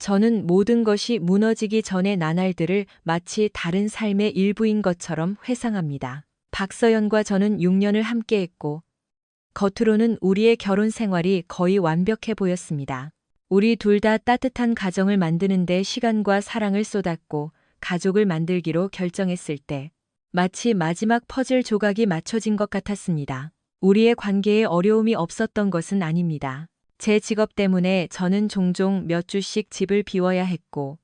저는 모든 것이 무너지기 전의 나날들을 마치 다른 삶의 일부인 것처럼 회상합니다. 박서연과 저는 6년을 함께했고, 겉으로는 우리의 결혼 생활이 거의 완벽해 보였습니다. 우리 둘 다 따뜻한 가정을 만드는데 시간과 사랑을 쏟았고, 가족을 만들기로 결정했을 때, 마치 마지막 퍼즐 조각이 맞춰진 것 같았습니다. 우리의 관계에 어려움이 없었던 것은 아닙니다. 제 직업 때문에 저는 종종 몇 주씩 집을 비워야 했고,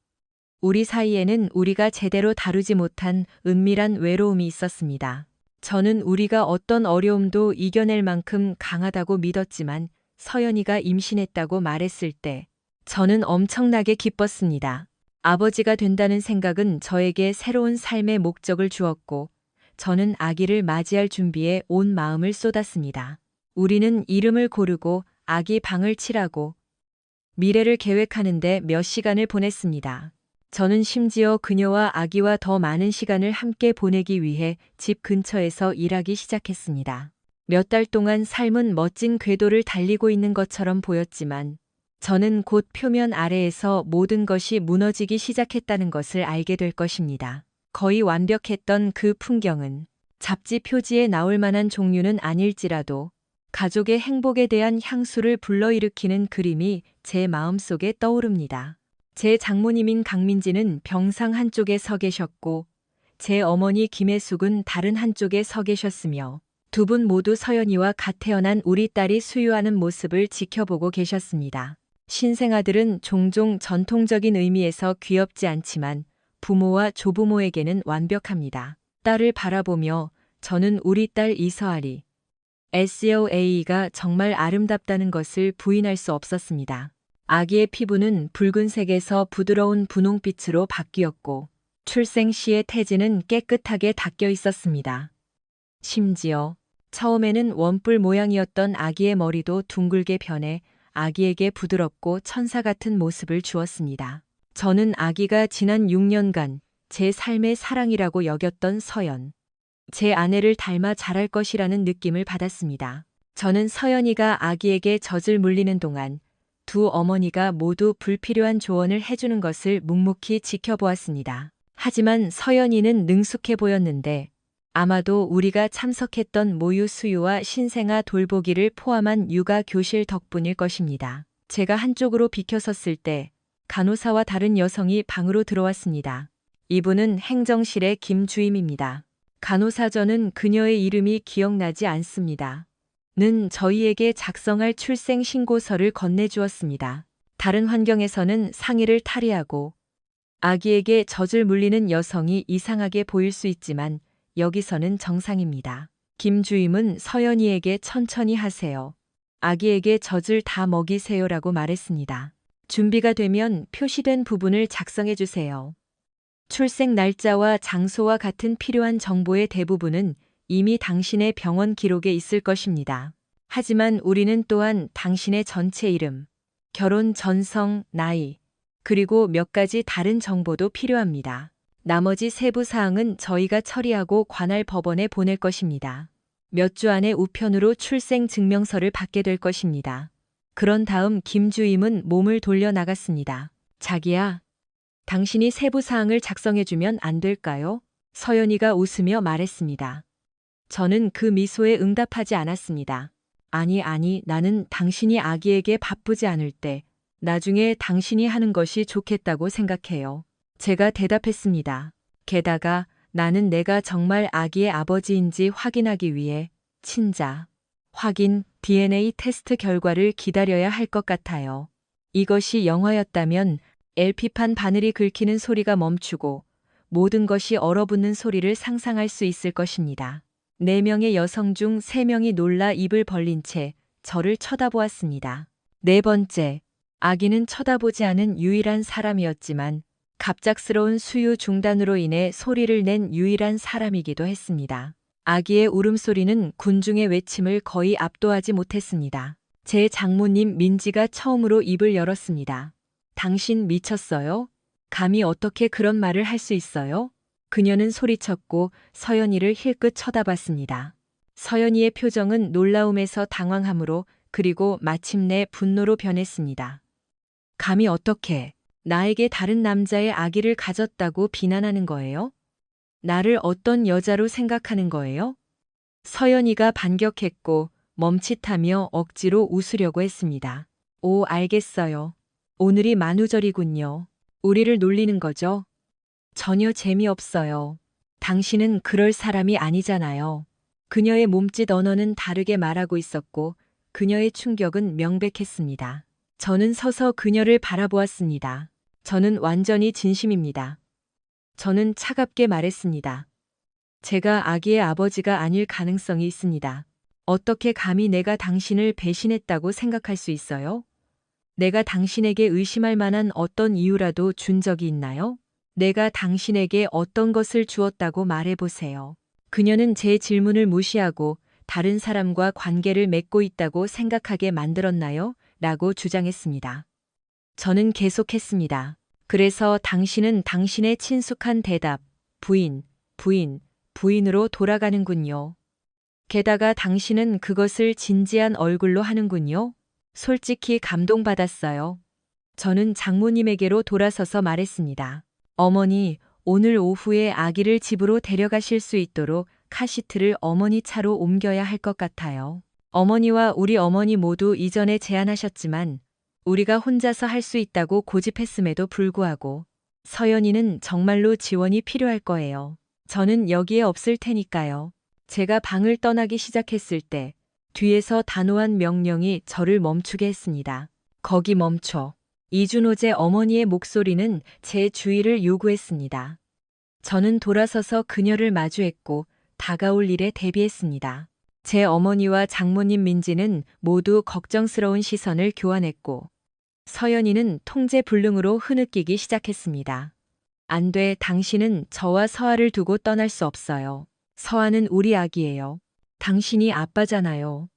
우리 사이에는 우리가 제대로 다루지 못한 은밀한 외로움이 있었습니다. 저는 우리가 어떤 어려움도 이겨낼 만큼 강하다고 믿었지만 서연이가 임신했다고 말했을 때 저는 엄청나게 기뻤습니다. 아버지가 된다는 생각은 저에게 새로운 삶의 목적을 주었고, 저는 아기를 맞이할 준비에 온 마음을 쏟았습니다. 우리는 이름을 고르고 아기 방을 칠하고 미래를 계획하는데 몇 시간을 보냈습니다. 저는 심지어 그녀와 아기와 더 많은 시간을 함께 보내기 위해 집 근처에서 일하기 시작했습니다. 몇 달 동안 삶은 멋진 궤도를 달리고 있는 것처럼 보였지만 저는 곧 표면 아래에서 모든 것이 무너지기 시작했다는 것을 알게 될 것입니다. 거의 완벽했던 그 풍경은 잡지 표지에 나올 만한 종류는 아닐지라도 가족의 행복에 대한 향수를 불러일으키는 그림이 제 마음속에 떠오릅니다. 제 장모님인 강민지는 병상 한쪽에 서 계셨고, 제 어머니 김혜숙은 다른 한쪽에 서 계셨으며, 두 분 모두 서연이와 갓 태어난 우리 딸이 수유하는 모습을 지켜보고 계셨습니다. 신생아들은 종종 전통적인 의미에서 귀엽지 않지만 부모와 조부모에게는 완벽합니다. 딸을 바라보며 저는 우리 딸 이서아리, SOA가 정말 아름답다는 것을 부인할 수 없었습니다. 아기의 피부는 붉은색에서 부드러운 분홍빛으로 바뀌었고, 출생 시의 태지는 깨끗하게 닦여 있었습니다. 심지어 처음에는 원뿔 모양이었던 아기의 머리도 둥글게 변해 아기에게 부드럽고 천사 같은 모습을 주었습니다. 저는 아기가 지난 6년간 제 삶의 사랑이라고 여겼던 서연, 제 아내를 닮아 자랄 것이라는 느낌을 받았습니다. 저는 서연이가 아기에게 젖을 물리는 동안 두 어머니가 모두 불필요한 조언을 해주는 것을 묵묵히 지켜보았습니다. 하지만 서연이는 능숙해 보였는데 아마도 우리가 참석했던 모유 수유와 신생아 돌보기를 포함한 육아 교실 덕분일 것입니다. 제가 한쪽으로 비켜섰을 때 간호사와 다른 여성이 방으로 들어왔습니다. 이분은 행정실의 김 주임입니다. 간호사 저는 그녀의 이름이 기억나지 않습니다. 는 저희에게 작성할 출생 신고서를 건네주었습니다. 다른 환경에서는 상의를 탈의하고 아기에게 젖을 물리는 여성이 이상하게 보일 수 있지만 여기서는 정상입니다. 김 주임은 서연이에게 천천히 하세요. 아기에게 젖을 다 먹이세요라고 말했습니다. 준비가 되면 표시된 부분을 작성해 주세요. 출생 날짜와 장소와 같은 필요한 정보의 대부분은 이미 당신의 병원 기록에 있을 것입니다. 하지만 우리는 또한 당신의 전체 이름, 결혼 전성, 나이, 그리고 몇 가지 다른 정보도 필요합니다. 나머지 세부 사항은 저희가 처리하고 관할 법원에 보낼 것입니다. 몇 주 안에 우편으로 출생 증명서를 받게 될 것입니다. 그런 다음 김 주임은 몸을 돌려 나갔습니다. 자기야, 당신이 세부 사항을 작성해주면 안 될까요? 서연이가 웃으며 말했습니다. 저는 그 미소에 응답하지 않았습니다. 아니, 나는 당신이 아기에게 바쁘지 않을 때 나중에 당신이 하는 것이 좋겠다고 생각해요. 제가 대답했습니다. 게다가 나는 내가 정말 아기의 아버지인지 확인하기 위해 친자, 확인, DNA 테스트 결과를 기다려야 할 것 같아요. 이것이 영화였다면 LP판 바늘이 긁히는 소리가 멈추고 모든 것이 얼어붙는 소리를 상상할 수 있을 것입니다. 4명의 여성 중 3명이 놀라 입을 벌린 채 저를 쳐다보았습니다. 네 번째, 아기는 쳐다보지 않은 유일한 사람이었지만 갑작스러운 수유 중단으로 인해 소리를 낸 유일한 사람이기도 했습니다. 아기의 울음소리는 군중의 외침을 거의 압도하지 못했습니다. 제 장모님 민지가 처음으로 입을 열었습니다. 당신 미쳤어요? 감히 어떻게 그런 말을 할 수 있어요? 그녀는 소리쳤고 서연이를 힐끗 쳐다봤습니다. 서연이의 표정은 놀라움에서 당황함으로 그리고 마침내 분노로 변했습니다. 감히 어떻게? 나에게 다른 남자의 아기를 가졌다고 비난하는 거예요? 나를 어떤 여자로 생각하는 거예요? 서연이가 반격했고 멈칫하며 억지로 웃으려고 했습니다. 오, 알겠어요. 오늘이 만우절이군요. 우리를 놀리는 거죠? 전혀 재미없어요. 당신은 그럴 사람이 아니잖아요. 그녀의 몸짓 언어는 다르게 말하고 있었고 그녀의 충격은 명백했습니다. 저는 서서 그녀를 바라보았습니다. 저는 완전히 진심입니다. 저는 차갑게 말했습니다. 제가 아기의 아버지가 아닐 가능성이 있습니다. 어떻게 감히 내가 당신을 배신했다고 생각할 수 있어요? 내가 당신에게 의심할 만한 어떤 이유라도 준 적이 있나요? 내가 당신에게 어떤 것을 주었다고 말해보세요. 그녀는 제 질문을 무시하고 다른 사람과 관계를 맺고 있다고 생각하게 만들었나요? 라고 주장했습니다. 저는 계속했습니다. 그래서 당신은 당신의 친숙한 대답, 부인, 부인, 부인으로 돌아가는군요. 게다가 당신은 그것을 진지한 얼굴로 하는군요. 솔직히 감동받았어요. 저는 장모님에게로 돌아서서 말했습니다. 어머니, 오늘 오후에 아기를 집으로 데려가실 수 있도록 카시트를 어머니 차로 옮겨야 할 것 같아요. 어머니와 우리 어머니 모두 이전에 제안하셨지만 우리가 혼자서 할 수 있다고 고집했음에도 불구하고 서연이는 정말로 지원이 필요할 거예요. 저는 여기에 없을 테니까요. 제가 방을 떠나기 시작했을 때 뒤에서 단호한 명령이 저를 멈추게 했습니다. 거기 멈춰. 이준호제 어머니의 목소리는 제 주의를 요구했습니다. 저는 돌아서서 그녀를 마주했고 다가올 일에 대비했습니다. 제 어머니와 장모님 민지는 모두 걱정스러운 시선을 교환했고 서연이는 통제불능으로 흐느끼기 시작했습니다. 안 돼, 당신은 저와 서아를 두고 떠날 수 없어요. 서아는 우리 아기예요. 당신이 아빠잖아요.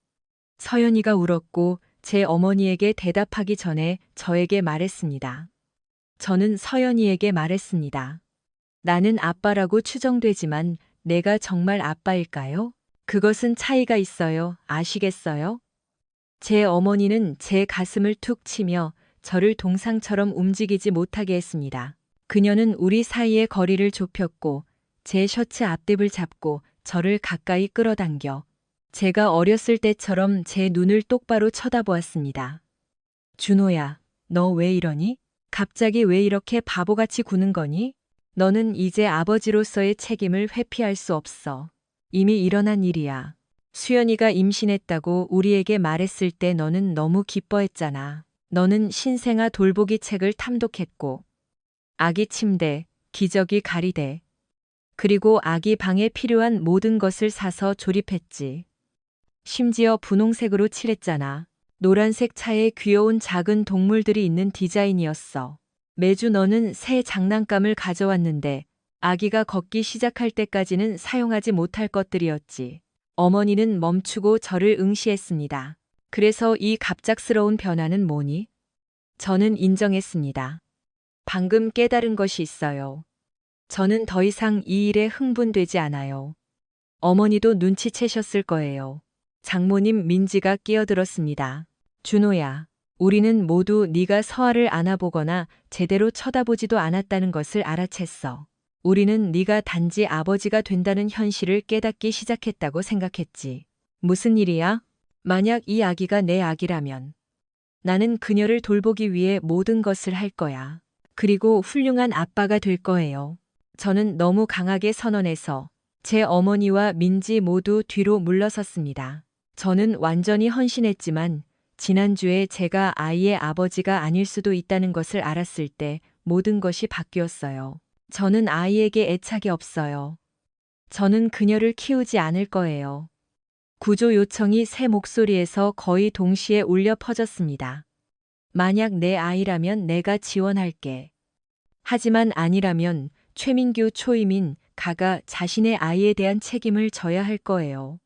서연이가 울었고 제 어머니에게 대답하기 전에 저에게 말했습니다. 저는 서연이에게 말했습니다. 나는 아빠라고 추정되지만 내가 정말 아빠일까요? 그것은 차이가 있어요. 아시겠어요? 제 어머니는 제 가슴을 툭 치며 저를 동상처럼 움직이지 못하게 했습니다. 그녀는 우리 사이의 거리를 좁혔고 제 셔츠 앞뒤를 잡고 저를 가까이 끌어당겨 제가 어렸을 때처럼 제 눈을 똑바로 쳐다보았습니다. 준호야, 너 왜 이러니? 갑자기 왜 이렇게 바보같이 구는 거니? 너는 이제 아버지로서의 책임을 회피할 수 없어. 이미 일어난 일이야. 수연이가 임신했다고 우리에게 말했을 때 너는 너무 기뻐했잖아. 너는 신생아 돌보기 책을 탐독했고, 아기 침대, 기저귀 가리대, 그리고 아기 방에 필요한 모든 것을 사서 조립했지. 심지어 분홍색으로 칠했잖아. 노란색 차에 귀여운 작은 동물들이 있는 디자인이었어. 매주 너는 새 장난감을 가져왔는데 아기가 걷기 시작할 때까지는 사용하지 못할 것들이었지. 어머니는 멈추고 저를 응시했습니다. 그래서 이 갑작스러운 변화는 뭐니? 저는 인정했습니다. 방금 깨달은 것이 있어요. 저는 더 이상 이 일에 흥분되지 않아요. 어머니도 눈치채셨을 거예요. 장모님 민지가 끼어들었습니다. 준호야, 우리는 모두 네가 서아를 안아보거나 제대로 쳐다보지도 않았다는 것을 알아챘어. 우리는 네가 단지 아버지가 된다는 현실을 깨닫기 시작했다고 생각했지. 무슨 일이야? 만약 이 아기가 내 아기라면 나는 그녀를 돌보기 위해 모든 것을 할 거야. 그리고 훌륭한 아빠가 될 거예요. 저는 너무 강하게 선언해서 제 어머니와 민지 모두 뒤로 물러섰습니다. 저는 완전히 헌신했지만 지난주에 제가 아이의 아버지가 아닐 수도 있다는 것을 알았을 때 모든 것이 바뀌었어요. 저는 아이에게 애착이 없어요. 저는 그녀를 키우지 않을 거예요. 구조 요청이 새 목소리에서 거의 동시에 울려 퍼졌습니다. 만약 내 아이라면 내가 지원할게. 하지만 아니라면 최민규, 초이민, 가가 자신의 아이에 대한 책임을 져야 할 거예요.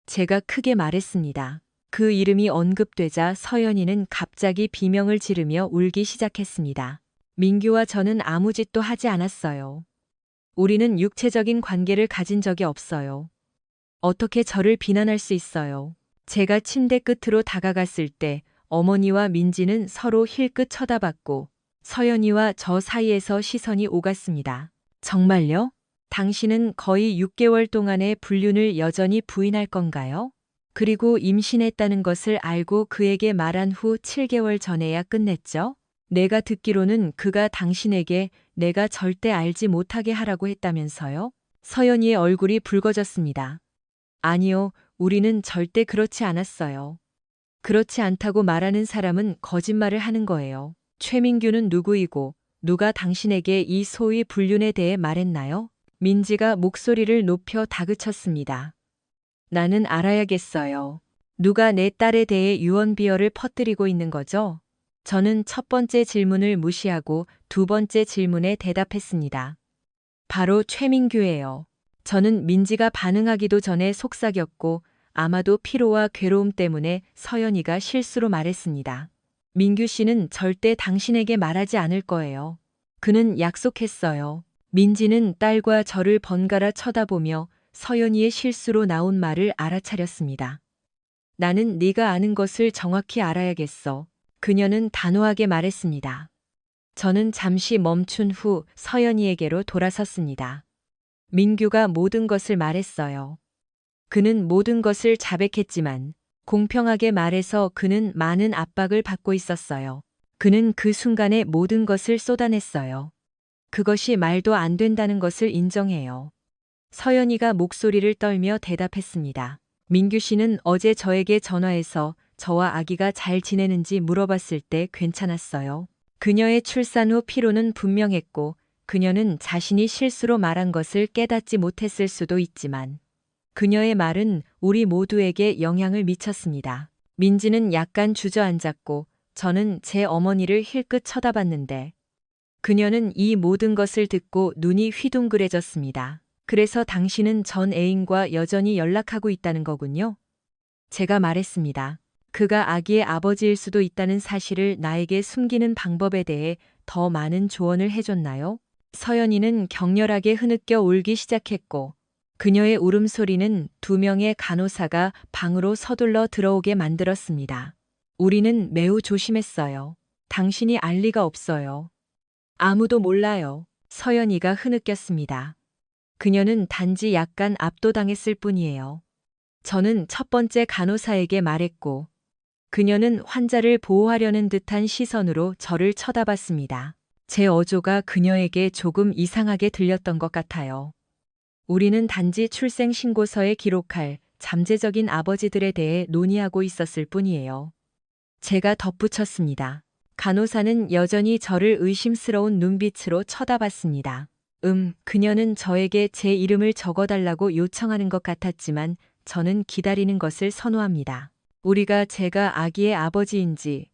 제가 크게 말했습니다. 그 이름이 언급되자 서연이는 갑자기 비명을 지르며 울기 시작했습니다. 민규와 저는 아무 짓도 하지 않았어요. 우리는 육체적인 관계를 가진 적이 없어요. 어떻게 저를 비난할 수 있어요? 제가 침대 끝으로 다가갔을 때 어머니와 민지는 서로 힐끗 쳐다봤고 서연이와 저 사이에서 시선이 오갔습니다. 정말요? 당신은 거의 6개월 동안의 불륜을 여전히 부인할 건가요? 그리고 임신했다는 것을 알고 그에게 말한 후 7개월 전에야 끝냈죠? 내가 듣기로는 그가 당신에게 내가 절대 알지 못하게 하라고 했다면서요? 서연이의 얼굴이 붉어졌습니다. 아니요, 우리는 절대 그렇지 않았어요. 그렇지 않다고 말하는 사람은 거짓말을 하는 거예요. 최민규는 누구이고 누가 당신에게 이 소위 불륜에 대해 말했나요? 민지가 목소리를 높여 다그쳤습니다. 나는 알아야겠어요. 누가 내 딸에 대해 유언비어를 퍼뜨리고 있는 거죠? 저는 첫 번째 질문을 무시하고 두 번째 질문에 대답했습니다. 바로 최민규예요. 저는 민지가 반응하기도 전에 속삭였고 아마도 피로와 괴로움 때문에 서연이가 실수로 말했습니다. 민규 씨는 절대 당신에게 말하지 않을 거예요. 그는 약속했어요. 민지는 딸과 저를 번갈아 쳐다보며 서연이의 실수로 나온 말을 알아차렸습니다. 나는 네가 아는 것을 정확히 알아야겠어. 그녀는 단호하게 말했습니다. 저는 잠시 멈춘 후 서연이에게로 돌아섰습니다. 민규가 모든 것을 말했어요. 그는 모든 것을 자백했지만 공평하게 말해서 그는 많은 압박을 받고 있었어요. 그는 그 순간에 모든 것을 쏟아냈어요. 그것이 말도 안 된다는 것을 인정해요. 서연이가 목소리를 떨며 대답했습니다. 민규 씨는 어제 저에게 전화해서 저와 아기가 잘 지내는지 물어봤을 때 괜찮았어요. 그녀의 출산 후 피로는 분명했고 그녀는 자신이 실수로 말한 것을 깨닫지 못했을 수도 있지만 그녀의 말은 우리 모두에게 영향을 미쳤습니다. 민지는 약간 주저앉았고 저는 제 어머니를 힐끗 쳐다봤는데 그녀는 이 모든 것을 듣고 눈이 휘둥그레졌습니다. 그래서 당신은 전 애인과 여전히 연락하고 있다는 거군요. 제가 말했습니다. 그가 아기의 아버지일 수도 있다는 사실을 나에게 숨기는 방법에 대해 더 많은 조언을 해줬나요? 서연이는 격렬하게 흐느껴 울기 시작했고 그녀의 울음소리는 2명의 간호사가 방으로 서둘러 들어오게 만들었습니다. 우리는 매우 조심했어요. 당신이 알 리가 없어요. 아무도 몰라요. 서연이가 흐느꼈습니다. 그녀는 단지 약간 압도당했을 뿐이에요. 저는 첫 번째 간호사에게 말했고 그녀는 환자를 보호하려는 듯한 시선으로 저를 쳐다봤습니다. 제 어조가 그녀에게 조금 이상하게 들렸던 것 같아요. 우리는 단지 출생신고서에 기록할 잠재적인 아버지들에 대해 논의하고 있었을 뿐이에요. 제가 덧붙였습니다. 간호사는 여전히 저를 의심스러운 눈빛으로 쳐다봤습니다. 그녀는 저에게 제 이름을 적어달라고 요청하는 것 같았지만 저는 기다리는 것을 선호합니다. 우리가 제가 아기의 아버지인지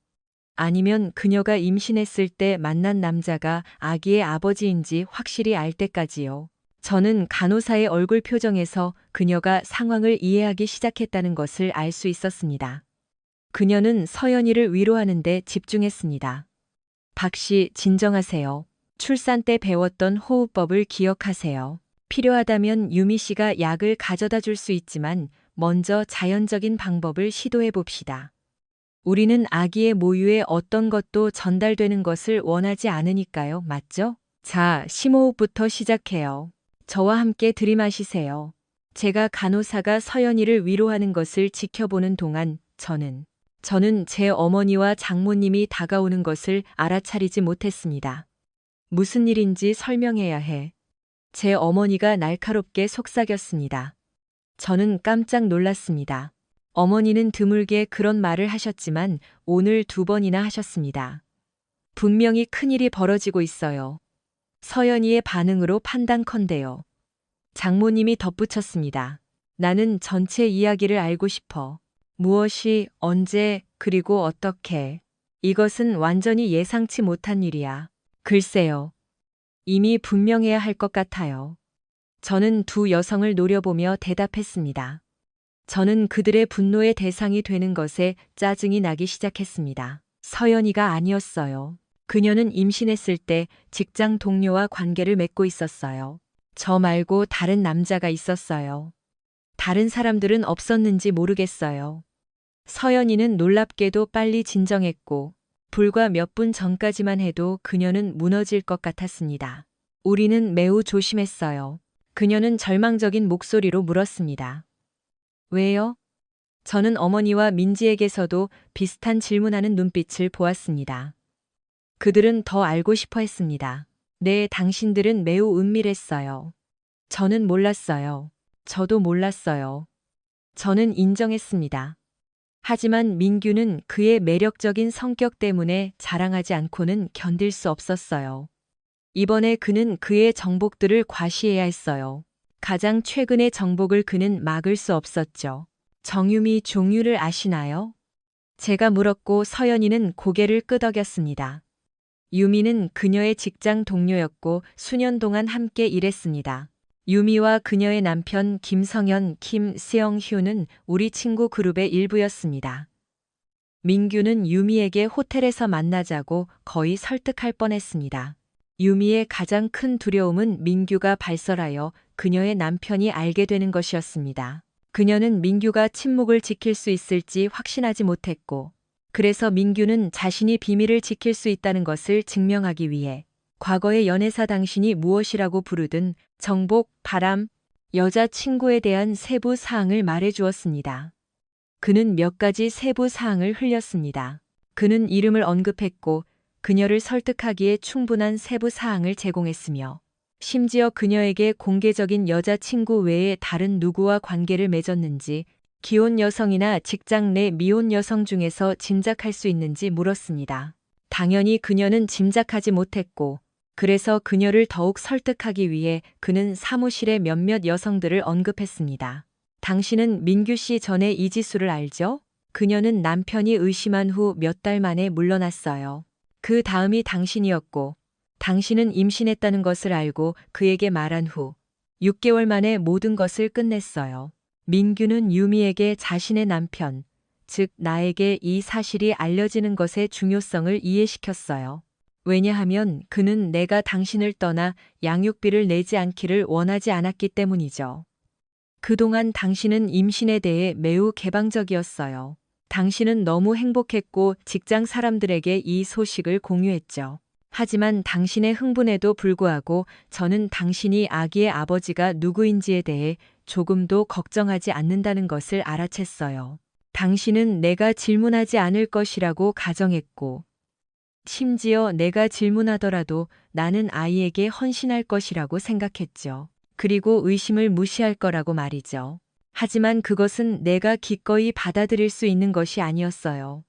아니면 그녀가 임신했을 때 만난 남자가 아기의 아버지인지 확실히 알 때까지요. 저는 간호사의 얼굴 표정에서 그녀가 상황을 이해하기 시작했다는 것을 알 수 있었습니다. 그녀는 서연이를 위로하는 데 집중했습니다. 박 씨, 진정하세요. 출산 때 배웠던 호흡법을 기억하세요. 필요하다면 유미 씨가 약을 가져다 줄 수 있지만 먼저 자연적인 방법을 시도해 봅시다. 우리는 아기의 모유에 어떤 것도 전달되는 것을 원하지 않으니까요. 맞죠? 자, 심호흡부터 시작해요. 저와 함께 들이마시세요. 제가 간호사가 서연이를 위로하는 것을 지켜보는 동안 저는 제 어머니와 장모님이 다가오는 것을 알아차리지 못했습니다. 무슨 일인지 설명해야 해. 제 어머니가 날카롭게 속삭였습니다. 저는 깜짝 놀랐습니다. 어머니는 드물게 그런 말을 하셨지만 오늘 2번이나 하셨습니다. 분명히 큰일이 벌어지고 있어요. 서연이의 반응으로 판단컨대요. 장모님이 덧붙였습니다. 나는 전체 이야기를 알고 싶어. 무엇이, 언제, 그리고 어떻게. 이것은 완전히 예상치 못한 일이야. 글쎄요. 이미 분명해야 할 것 같아요. 저는 두 여성을 노려보며 대답했습니다. 저는 그들의 분노의 대상이 되는 것에 짜증이 나기 시작했습니다. 서연이가 아니었어요. 그녀는 임신했을 때 직장 동료와 관계를 맺고 있었어요. 저 말고 다른 남자가 있었어요. 다른 사람들은 없었는지 모르겠어요. 서연이는 놀랍게도 빨리 진정했고 불과 몇 분 전까지만 해도 그녀는 무너질 것 같았습니다. 우리는 매우 조심했어요. 그녀는 절망적인 목소리로 물었습니다. 왜요? 저는 어머니와 민지에게서도 비슷한 질문하는 눈빛을 보았습니다. 그들은 더 알고 싶어 했습니다. 네, 당신들은 매우 은밀했어요. 저는 몰랐어요. 저도 몰랐어요. 저는 인정했습니다. 하지만 민규는 그의 매력적인 성격 때문에 자랑하지 않고는 견딜 수 없었어요. 이번에 그는 그의 정복들을 과시해야 했어요. 가장 최근의 정복을 그는 막을 수 없었죠. 정유미 종유를 아시나요? 제가 물었고 서연이는 고개를 끄덕였습니다. 유미는 그녀의 직장 동료였고 수년 동안 함께 일했습니다. 유미와 그녀의 남편 김성현, 김세영휴는 우리 친구 그룹의 일부였습니다. 민규는 유미에게 호텔에서 만나자고 거의 설득할 뻔했습니다. 유미의 가장 큰 두려움은 민규가 발설하여 그녀의 남편이 알게 되는 것이었습니다. 그녀는 민규가 침묵을 지킬 수 있을지 확신하지 못했고, 그래서 민규는 자신이 비밀을 지킬 수 있다는 것을 증명하기 위해 과거의 연애사 당신이 무엇이라고 부르든 정복, 바람, 여자친구에 대한 세부 사항을 말해 주었습니다. 그는 몇 가지 세부 사항을 흘렸습니다. 그는 이름을 언급했고 그녀를 설득하기에 충분한 세부 사항을 제공했으며 심지어 그녀에게 공개적인 여자친구 외에 다른 누구와 관계를 맺었는지 기혼 여성이나 직장 내 미혼 여성 중에서 짐작할 수 있는지 물었습니다. 당연히 그녀는 짐작하지 못했고 그래서 그녀를 더욱 설득하기 위해 그는 사무실의 몇몇 여성들을 언급했습니다. 당신은 민규 씨 전에 이지수를 알죠? 그녀는 남편이 의심한 후 몇 달 만에 물러났어요. 그 다음이 당신이었고 당신은 임신했다는 것을 알고 그에게 말한 후 6개월 만에 모든 것을 끝냈어요. 민규는 유미에게 자신의 남편, 즉 나에게 이 사실이 알려지는 것의 중요성을 이해시켰어요. 왜냐하면 그는 내가 당신을 떠나 양육비를 내지 않기를 원하지 않았기 때문이죠. 그동안 당신은 임신에 대해 매우 개방적이었어요. 당신은 너무 행복했고 직장 사람들에게 이 소식을 공유했죠. 하지만 당신의 흥분에도 불구하고 저는 당신이 아기의 아버지가 누구인지에 대해 조금도 걱정하지 않는다는 것을 알아챘어요. 당신은 내가 질문하지 않을 것이라고 가정했고, 심지어 내가 질문하더라도 나는 아이에게 헌신할 것이라고 생각했죠. 그리고 의심을 무시할 거라고 말이죠. 하지만 그것은 내가 기꺼이 받아들일 수 있는 것이 아니었어요.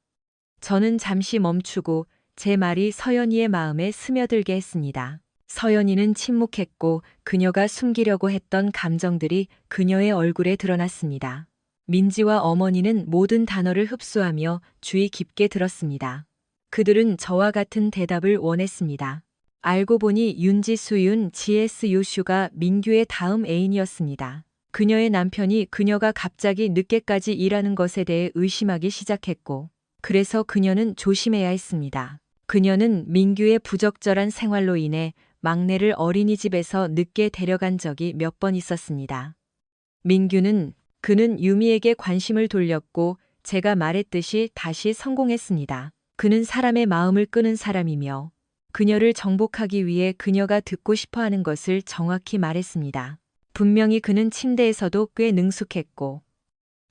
저는 잠시 멈추고 제 말이 서연이의 마음에 스며들게 했습니다. 서연이는 침묵했고 그녀가 숨기려고 했던 감정들이 그녀의 얼굴에 드러났습니다. 민지와 어머니는 모든 단어를 흡수하며 주의 깊게 들었습니다. 그들은 저와 같은 대답을 원했습니다. 알고 보니 윤지수윤 GS 요슈가 민규의 다음 애인이었습니다. 그녀의 남편이 그녀가 갑자기 늦게까지 일하는 것에 대해 의심하기 시작했고, 그래서 그녀는 조심해야 했습니다. 그녀는 민규의 부적절한 생활로 인해 막내를 어린이집에서 늦게 데려간 적이 몇 번 있었습니다. 그는 유미에게 관심을 돌렸고 제가 말했듯이 다시 성공했습니다. 그는 사람의 마음을 끄는 사람이며 그녀를 정복하기 위해 그녀가 듣고 싶어하는 것을 정확히 말했습니다. 분명히 그는 침대에서도 꽤 능숙했고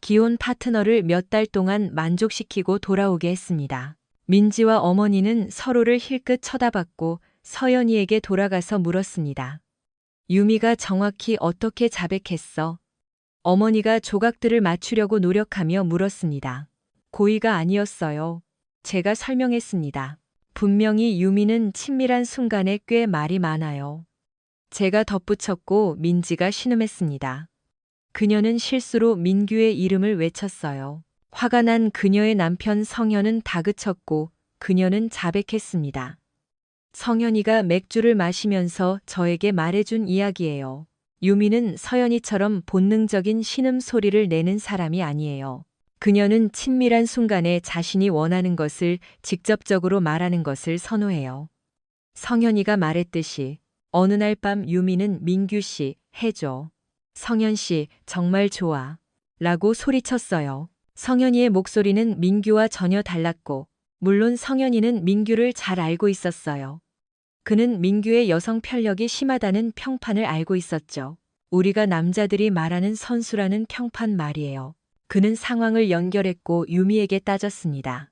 기혼 파트너를 몇 달 동안 만족시키고 돌아오게 했습니다. 민지와 어머니는 서로를 힐끗 쳐다봤고 서연이에게 돌아가서 물었습니다. 유미가 정확히 어떻게 자백했어? 어머니가 조각들을 맞추려고 노력하며 물었습니다. 고의가 아니었어요. 제가 설명했습니다. 분명히 유미는 친밀한 순간에 꽤 말이 많아요. 제가 덧붙였고 민지가 신음했습니다. 그녀는 실수로 민규의 이름을 외쳤어요. 화가 난 그녀의 남편 성현은 다그쳤고 그녀는 자백했습니다. 성현이가 맥주를 마시면서 저에게 말해준 이야기예요. 유미는 서연이처럼 본능적인 신음 소리를 내는 사람이 아니에요. 그녀는 친밀한 순간에 자신이 원하는 것을 직접적으로 말하는 것을 선호해요. 성현이가 말했듯이 어느 날 밤 유미는 민규 씨, 해줘. 성현 씨, 정말 좋아. 라고 소리쳤어요. 성현이의 목소리는 민규와 전혀 달랐고 물론 성현이는 민규를 잘 알고 있었어요. 그는 민규의 여성 편력이 심하다는 평판을 알고 있었죠. 우리가 남자들이 말하는 선수라는 평판 말이에요. 그는 상황을 연결했고 유미에게 따졌습니다.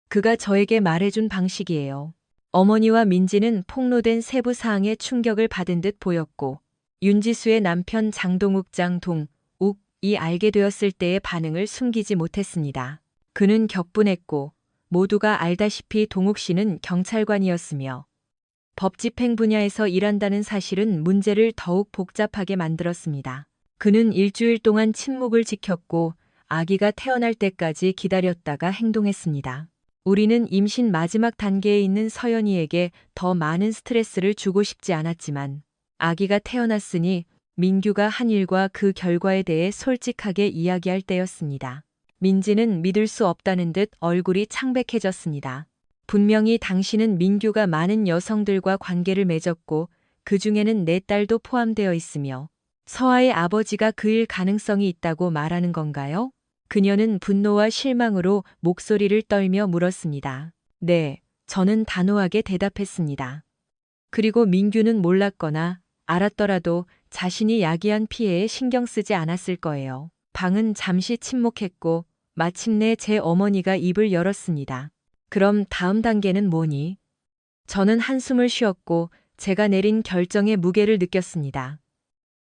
그가 저에게 말해준 방식이에요. 어머니와 민지는 폭로된 세부 사항에 충격을 받은 듯 보였고 윤지수의 남편 장동욱 장동욱이 알게 되었을 때의 반응을 숨기지 못했습니다. 그는 격분했고 모두가 알다시피 동욱 씨는 경찰관이었으며 법 집행 분야에서 일한다는 사실은 문제를 더욱 복잡하게 만들었습니다. 그는 일주일 동안 침묵을 지켰고 아기가 태어날 때까지 기다렸다가 행동했습니다. 우리는 임신 마지막 단계에 있는 서연이에게 더 많은 스트레스를 주고 싶지 않았지만 아기가 태어났으니 민규가 한 일과 그 결과에 대해 솔직하게 이야기할 때였습니다. 민지는 믿을 수 없다는 듯 얼굴이 창백해졌습니다. 분명히 당신은 민규가 많은 여성들과 관계를 맺었고 그 중에는 내 딸도 포함되어 있으며 서아의 아버지가 그일 가능성이 있다고 말하는 건가요? 그녀는 분노와 실망으로 목소리를 떨며 물었습니다. 네, 저는 단호하게 대답했습니다. 그리고 민규는 몰랐거나 알았더라도 자신이 야기한 피해에 신경 쓰지 않았을 거예요. 방은 잠시 침묵했고 마침내 제 어머니가 입을 열었습니다. 그럼 다음 단계는 뭐니? 저는 한숨을 쉬었고 제가 내린 결정의 무게를 느꼈습니다.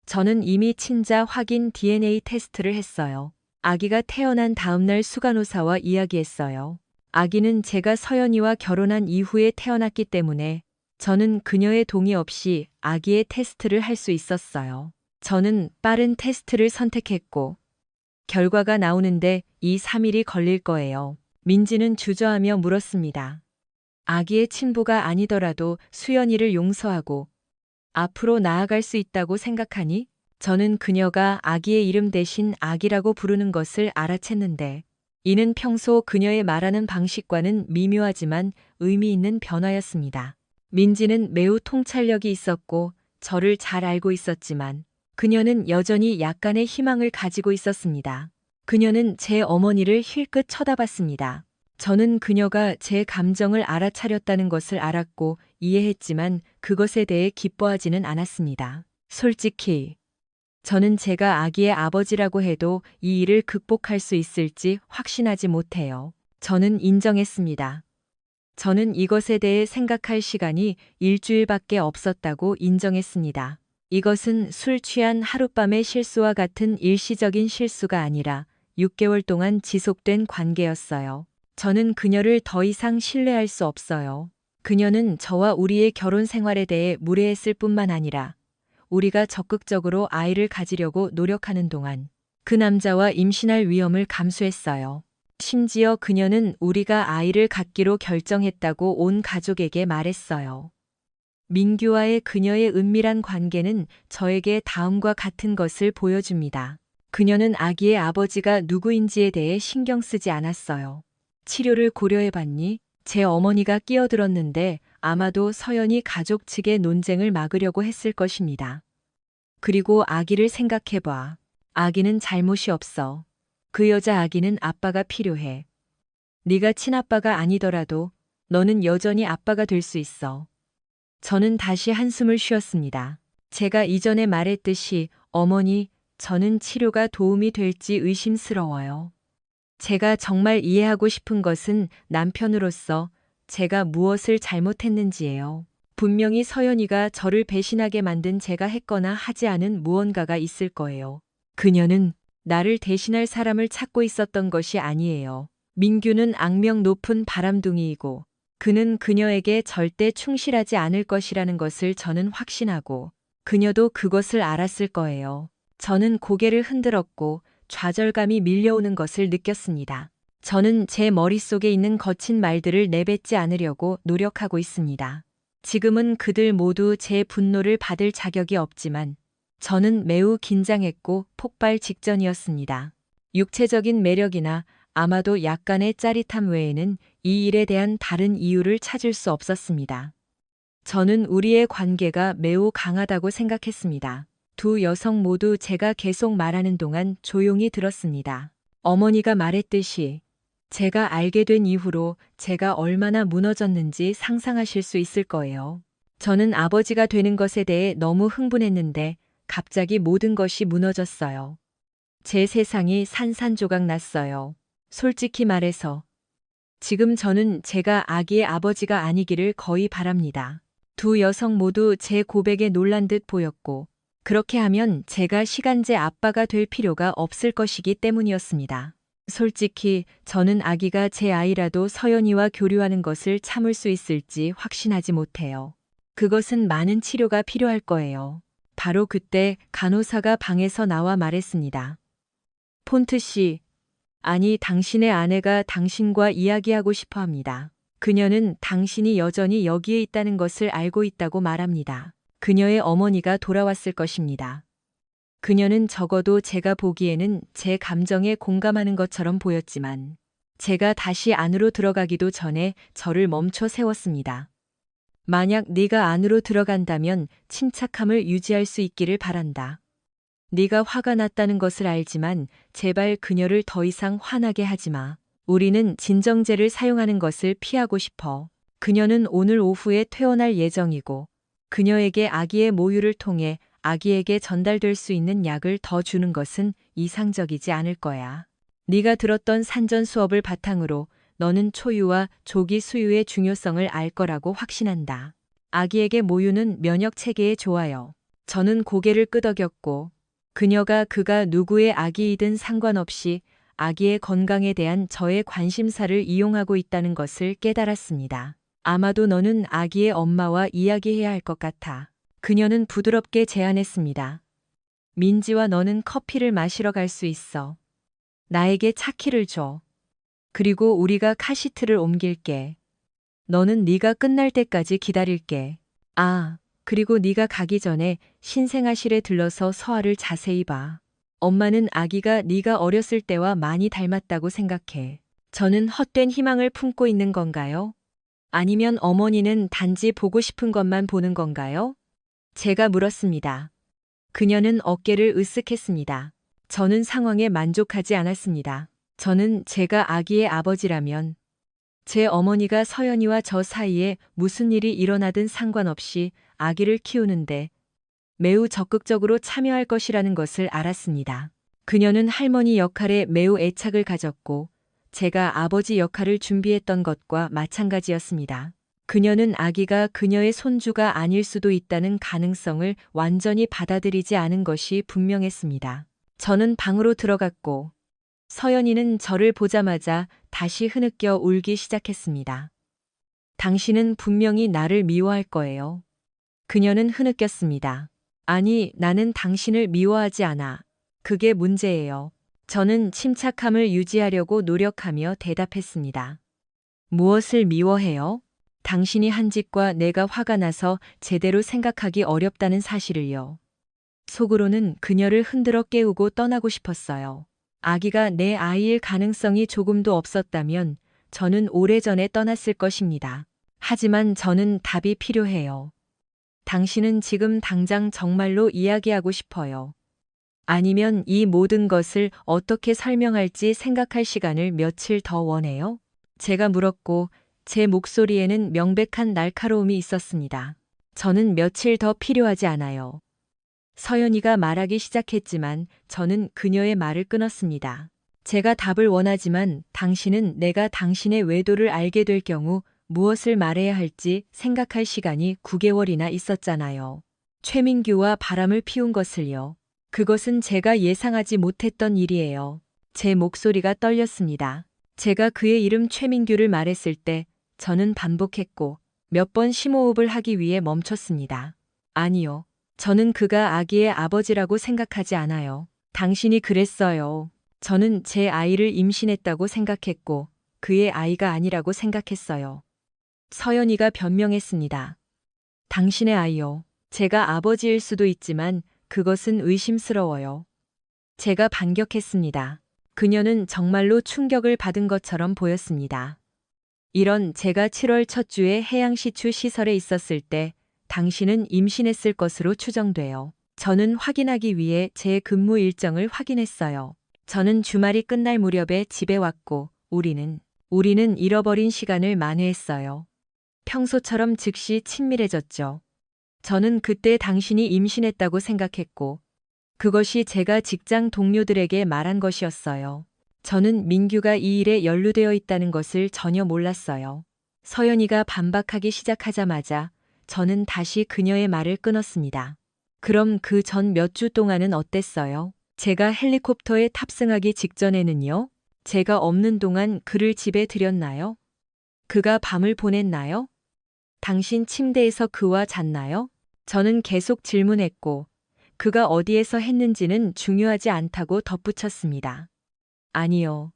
저는 이미 친자 확인 DNA 테스트를 했어요. 아기가 태어난 다음날 수간호사와 이야기했어요. 아기는 제가 서연이와 결혼한 이후에 태어났기 때문에 저는 그녀의 동의 없이 아기의 테스트를 할 수 있었어요. 저는 빠른 테스트를 선택했고 결과가 나오는데 2, 3일이 걸릴 거예요. 민지는 주저하며 물었습니다. 아기의 친부가 아니더라도 수연이를 용서하고 앞으로 나아갈 수 있다고 생각하니? 저는 그녀가 아기의 이름 대신 아기라고 부르는 것을 알아챘는데 이는 평소 그녀의 말하는 방식과는 미묘하지만 의미 있는 변화였습니다. 민지는 매우 통찰력이 있었고 저를 잘 알고 있었지만 그녀는 여전히 약간의 희망을 가지고 있었습니다. 그녀는 제 어머니를 힐끗 쳐다봤습니다. 저는 그녀가 제 감정을 알아차렸다는 것을 알았고 이해했지만 그것에 대해 기뻐하지는 않았습니다. 솔직히 저는 제가 아기의 아버지라고 해도 이 일을 극복할 수 있을지 확신하지 못해요. 저는 인정했습니다. 저는 이것에 대해 생각할 시간이 일주일밖에 없었다고 인정했습니다. 이것은 술 취한 하룻밤의 실수와 같은 일시적인 실수가 아니라 6개월 동안 지속된 관계였어요. 저는 그녀를 더 이상 신뢰할 수 없어요. 그녀는 저와 우리의 결혼 생활에 대해 무례했을 뿐만 아니라 우리가 적극적으로 아이를 가지려고 노력하는 동안 그 남자와 임신할 위험을 감수했어요. 심지어 그녀는 우리가 아이를 갖기로 결정했다고 온 가족에게 말했어요. 민규와의 그녀의 은밀한 관계는 저에게 다음과 같은 것을 보여줍니다. 그녀는 아기의 아버지가 누구인지에 대해 신경 쓰지 않았어요. 치료를 고려해봤니? 제 어머니가 끼어들었는데 아마도 서연이 가족 측의 논쟁을 막으려고 했을 것입니다. 그리고 아기를 생각해봐. 아기는 잘못이 없어. 그 여자 아기는 아빠가 필요해. 네가 친아빠가 아니더라도 너는 여전히 아빠가 될 수 있어. 저는 다시 한숨을 쉬었습니다. 제가 이전에 말했듯이 어머니, 저는 치료가 도움이 될지 의심스러워요. 제가 정말 이해하고 싶은 것은 남편으로서 제가 무엇을 잘못했는지예요. 분명히 서연이가 저를 배신하게 만든 제가 했거나 하지 않은 무언가가 있을 거예요. 그녀는 나를 대신할 사람을 찾고 있었던 것이 아니에요. 민규는 악명 높은 바람둥이이고 그는 그녀에게 절대 충실하지 않을 것이라는 것을 저는 확신하고 그녀도 그것을 알았을 거예요. 저는 고개를 흔들었고 좌절감이 밀려오는 것을 느꼈습니다. 저는 제 머릿속에 있는 거친 말들을 내뱉지 않으려고 노력하고 있습니다. 지금은 그들 모두 제 분노를 받을 자격이 없지만 저는 매우 긴장했고 폭발 직전이었습니다. 육체적인 매력이나 아마도 약간의 짜릿함 외에는 이 일에 대한 다른 이유를 찾을 수 없었습니다. 저는 우리의 관계가 매우 강하다고 생각했습니다. 두 여성 모두 제가 계속 말하는 동안 조용히 들었습니다. 어머니가 말했듯이 제가 알게 된 이후로 제가 얼마나 무너졌는지 상상하실 수 있을 거예요. 저는 아버지가 되는 것에 대해 너무 흥분했는데 갑자기 모든 것이 무너졌어요. 제 세상이 산산조각 났어요. 솔직히 말해서 지금 저는 제가 아기의 아버지가 아니기를 거의 바랍니다. 두 여성 모두 제 고백에 놀란 듯 보였고, 그렇게 하면 제가 시간제 아빠가 될 필요가 없을 것이기 때문이었습니다. 솔직히 저는 아기가 제 아이라도 서연이와 교류하는 것을 참을 수 있을지 확신하지 못해요. 그것은 많은 치료가 필요할 거예요. 바로 그때 간호사가 방에서 나와 말했습니다. 폰트 씨, 아니 당신의 아내가 당신과 이야기하고 싶어 합니다. 그녀는 당신이 여전히 여기에 있다는 것을 알고 있다고 말합니다. 그녀의 어머니가 돌아왔을 것입니다. 그녀는 적어도 제가 보기에는 제 감정에 공감하는 것처럼 보였지만 제가 다시 안으로 들어가기도 전에 저를 멈춰 세웠습니다. 만약 네가 안으로 들어간다면 침착함을 유지할 수 있기를 바란다. 네가 화가 났다는 것을 알지만 제발 그녀를 더 이상 화나게 하지 마. 우리는 진정제를 사용하는 것을 피하고 싶어. 그녀는 오늘 오후에 퇴원할 예정이고 그녀에게 아기의 모유를 통해 아기에게 전달될 수 있는 약을 더 주는 것은 이상적이지 않을 거야. 네가 들었던 산전 수업을 바탕으로 너는 초유와 조기 수유의 중요성을 알 거라고 확신한다. 아기에게 모유는 면역 체계에 좋아요. 저는 고개를 끄덕였고 그가 누구의 아기이든 상관없이 아기의 건강에 대한 저의 관심사를 이용하고 있다는 것을 깨달았습니다. 아마도 너는 아기의 엄마와 이야기해야 할 것 같아. 그녀는 부드럽게 제안했습니다. 민지와 너는 커피를 마시러 갈 수 있어. 나에게 차키를 줘. 그리고 우리가 카시트를 옮길게. 너는 네가 끝날 때까지 기다릴게. 아, 그리고 네가 가기 전에 신생아실에 들러서 서아를 자세히 봐. 엄마는 아기가 네가 어렸을 때와 많이 닮았다고 생각해. 저는 헛된 희망을 품고 있는 건가요? 아니면 어머니는 단지 보고 싶은 것만 보는 건가요? 제가 물었습니다. 그녀는 어깨를 으쓱했습니다. 저는 상황에 만족하지 않았습니다. 저는 제가 아기의 아버지라면 제 어머니가 서연이와 저 사이에 무슨 일이 일어나든 상관없이 아기를 키우는데 매우 적극적으로 참여할 것이라는 것을 알았습니다. 그녀는 할머니 역할에 매우 애착을 가졌고 제가 아버지 역할을 준비했던 것과 마찬가지였습니다. 그녀는 아기가 그녀의 손주가 아닐 수도 있다는 가능성을 완전히 받아들이지 않은 것이 분명했습니다. 저는 방으로 들어갔고 서연이는 저를 보자마자 다시 흐느껴 울기 시작했습니다. 당신은 분명히 나를 미워할 거예요. 그녀는 흐느꼈습니다. 아니, 나는 당신을 미워하지 않아. 그게 문제예요. 저는 침착함을 유지하려고 노력하며 대답했습니다. 무엇을 미워해요? 당신이 한 짓과 내가 화가 나서 제대로 생각하기 어렵다는 사실을요. 속으로는 그녀를 흔들어 깨우고 떠나고 싶었어요. 아기가 내 아이일 가능성이 조금도 없었다면 저는 오래전에 떠났을 것입니다. 하지만 저는 답이 필요해요. 당신은 지금 당장 정말로 이야기하고 싶어요. 아니면 이 모든 것을 어떻게 설명할지 생각할 시간을 며칠 더 원해요? 제가 물었고 제 목소리에는 명백한 날카로움이 있었습니다. 저는 며칠 더 필요하지 않아요. 서연이가 말하기 시작했지만 저는 그녀의 말을 끊었습니다. 제가 답을 원하지만 당신은 내가 당신의 외도를 알게 될 경우 무엇을 말해야 할지 생각할 시간이 9개월이나 있었잖아요. 최민규와 바람을 피운 것을요. 그것은 제가 예상하지 못했던 일이에요. 제 목소리가 떨렸습니다. 제가 그의 이름 최민규를 말했을 때 저는 반복했고 몇 번 심호흡을 하기 위해 멈췄습니다. 아니요. 저는 그가 아기의 아버지라고 생각하지 않아요. 당신이 그랬어요. 저는 제 아이를 임신했다고 생각했고 그의 아이가 아니라고 생각했어요. 서연이가 변명했습니다. 당신의 아이요. 제가 아버지일 수도 있지만 그것은 의심스러워요. 제가 반격했습니다. 그녀는 정말로 충격을 받은 것처럼 보였습니다. 제가 7월 첫 주에 해양시추 시설에 있었을 때 당신은 임신했을 것으로 추정돼요. 저는 확인하기 위해 제 근무 일정을 확인했어요. 저는 주말이 끝날 무렵에 집에 왔고 우리는 잃어버린 시간을 만회했어요. 평소처럼 즉시 친밀해졌죠. 저는 그때 당신이 임신했다고 생각했고, 그것이 제가 직장 동료들에게 말한 것이었어요. 저는 민규가 이 일에 연루되어 있다는 것을 전혀 몰랐어요. 서연이가 반박하기 시작하자마자 저는 다시 그녀의 말을 끊었습니다. 그럼 그 전 몇 주 동안은 어땠어요? 제가 헬리콥터에 탑승하기 직전에는요? 제가 없는 동안 그를 집에 들였나요? 그가 밤을 보냈나요? 당신 침대에서 그와 잤나요? 저는 계속 질문했고, 그가 어디에서 했는지는 중요하지 않다고 덧붙였습니다. 아니요.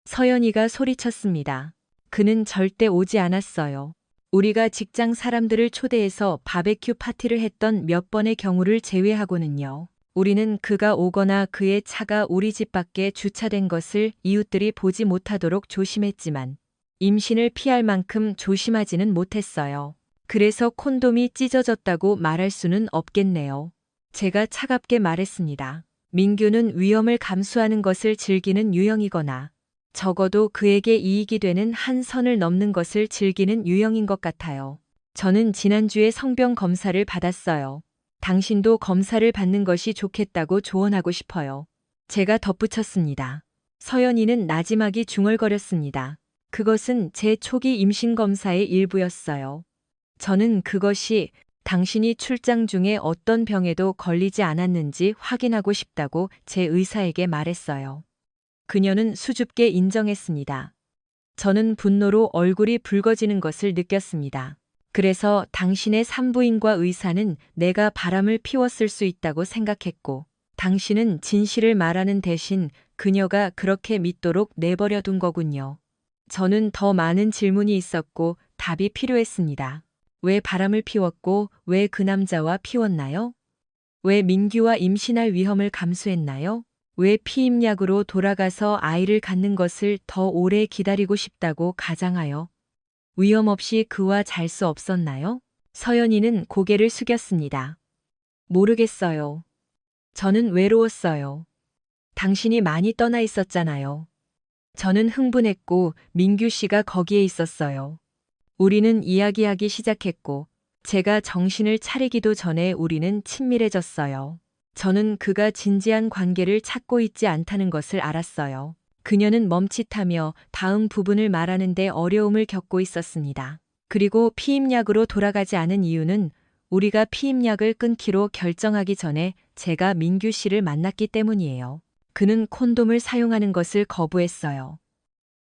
서연이가 소리쳤습니다. 그는 절대 오지 않았어요. 우리가 직장 사람들을 초대해서 바베큐 파티를 했던 몇 번의 경우를 제외하고는요. 우리는 그가 오거나 그의 차가 우리 집 밖에 주차된 것을 이웃들이 보지 못하도록 조심했지만 임신을 피할 만큼 조심하지는 못했어요. 그래서 콘돔이 찢어졌다고 말할 수는 없겠네요. 제가 차갑게 말했습니다. 민규는 위험을 감수하는 것을 즐기는 유형이거나 적어도 그에게 이익이 되는 한 선을 넘는 것을 즐기는 유형인 것 같아요. 저는 지난주에 성병 검사를 받았어요. 당신도 검사를 받는 것이 좋겠다고 조언하고 싶어요. 제가 덧붙였습니다. 서연이는 나지막이 중얼거렸습니다. 그것은 제 초기 임신 검사의 일부였어요. 저는 그것이 당신이 출장 중에 어떤 병에도 걸리지 않았는지 확인하고 싶다고 제 의사에게 말했어요. 그녀는 수줍게 인정했습니다. 저는 분노로 얼굴이 붉어지는 것을 느꼈습니다. 그래서 당신의 산부인과 의사는 내가 바람을 피웠을 수 있다고 생각했고, 당신은 진실을 말하는 대신 그녀가 그렇게 믿도록 내버려 둔 거군요. 저는 더 많은 질문이 있었고 답이 필요했습니다. 왜 바람을 피웠고 왜 그 남자와 피웠나요? 왜 민규와 임신할 위험을 감수했나요? 왜 피임약으로 돌아가서 아이를 갖는 것을 더 오래 기다리고 싶다고 가장하여 위험 없이 그와 잘 수 없었나요? 서연이는 고개를 숙였습니다. 모르겠어요. 저는 외로웠어요. 당신이 많이 떠나 있었잖아요. 저는 흥분했고 민규 씨가 거기에 있었어요. 우리는 이야기하기 시작했고 제가 정신을 차리기도 전에 우리는 친밀해졌어요. 저는 그가 진지한 관계를 찾고 있지 않다는 것을 알았어요. 그녀는 멈칫하며 다음 부분을 말하는데 어려움을 겪고 있었습니다. 그리고 피임약으로 돌아가지 않은 이유는 우리가 피임약을 끊기로 결정하기 전에 제가 민규 씨를 만났기 때문이에요. 그는 콘돔을 사용하는 것을 거부했어요.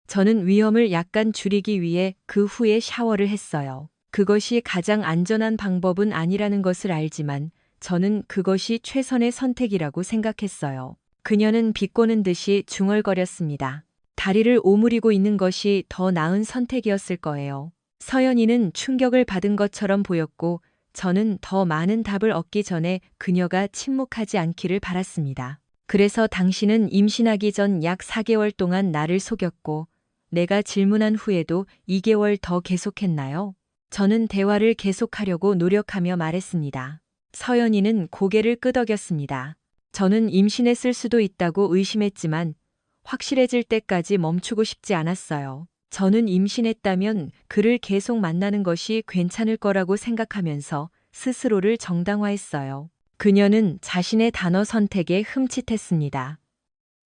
저는 위험을 약간 줄이기 위해 그 후에 샤워를 했어요. 그것이 가장 안전한 방법은 아니라는 것을 알지만 저는 그것이 최선의 선택이라고 생각했어요. 그녀는 비꼬는 듯이 중얼거렸습니다. 다리를 오므리고 있는 것이 더 나은 선택이었을 거예요. 서연이는 충격을 받은 것처럼 보였고 저는 더 많은 답을 얻기 전에 그녀가 침묵하지 않기를 바랐습니다. 그래서 당신은 임신하기 전 약 4개월 동안 나를 속였고 내가 질문한 후에도 2개월 더 계속했나요? 저는 대화를 계속하려고 노력하며 말했습니다. 서연이는 고개를 끄덕였습니다. 저는 임신했을 수도 있다고 의심했지만 확실해질 때까지 멈추고 싶지 않았어요. 저는 임신했다면 그를 계속 만나는 것이 괜찮을 거라고 생각하면서 스스로를 정당화했어요. 그녀는 자신의 단어 선택에 흠칫했습니다.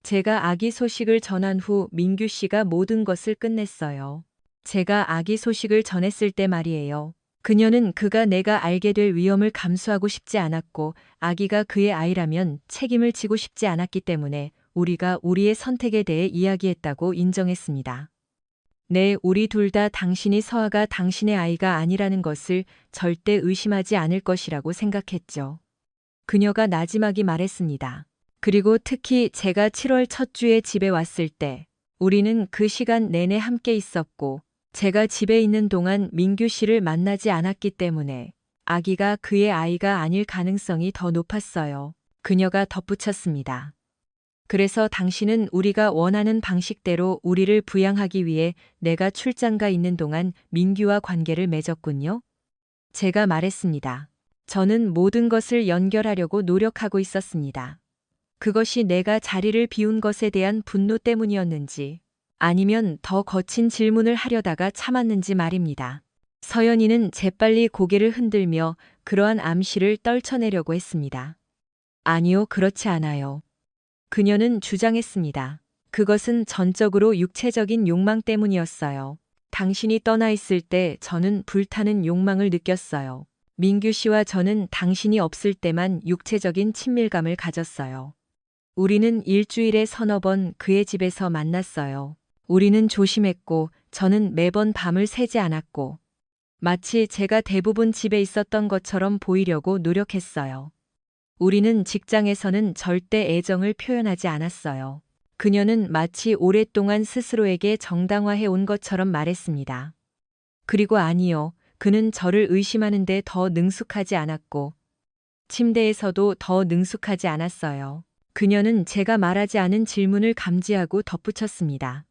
제가 아기 소식을 전한 후 민규 씨가 모든 것을 끝냈어요. 제가 아기 소식을 전했을 때 말이에요. 그녀는 그가 내가 알게 될 위험을 감수하고 싶지 않았고 아기가 그의 아이라면 책임을 지고 싶지 않았기 때문에 우리가 우리의 선택에 대해 이야기했다고 인정했습니다. 네, 우리 둘 다 당신이 서아가 당신의 아이가 아니라는 것을 절대 의심하지 않을 것이라고 생각했죠. 그녀가 나지막이 말했습니다. 그리고 특히 제가 7월 첫 주에 집에 왔을 때 우리는 그 시간 내내 함께 있었고 제가 집에 있는 동안 민규 씨를 만나지 않았기 때문에 아기가 그의 아이가 아닐 가능성이 더 높았어요. 그녀가 덧붙였습니다. 그래서 당신은 우리가 원하는 방식대로 우리를 부양하기 위해 내가 출장가 있는 동안 민규와 관계를 맺었군요. 제가 말했습니다. 저는 모든 것을 연결하려고 노력하고 있었습니다. 그것이 내가 자리를 비운 것에 대한 분노 때문이었는지 아니면 더 거친 질문을 하려다가 참았는지 말입니다. 서연이는 재빨리 고개를 흔들며 그러한 암시를 떨쳐내려고 했습니다. 아니요, 그렇지 않아요. 그녀는 주장했습니다. 그것은 전적으로 육체적인 욕망 때문이었어요. 당신이 떠나 있을 때 저는 불타는 욕망을 느꼈어요. 민규 씨와 저는 당신이 없을 때만 육체적인 친밀감을 가졌어요. 우리는 일주일에 서너 번 그의 집에서 만났어요. 우리는 조심했고 저는 매번 밤을 새지 않았고 마치 제가 대부분 집에 있었던 것처럼 보이려고 노력했어요. 우리는 직장에서는 절대 애정을 표현하지 않았어요. 그녀는 마치 오랫동안 스스로에게 정당화해 온 것처럼 말했습니다. 그리고 아니요, 그는 저를 의심하는데 더 능숙하지 않았고, 침대에서도 더 능숙하지 않았어요. 그녀는 제가 말하지 않은 질문을 감지하고 덧붙였습니다.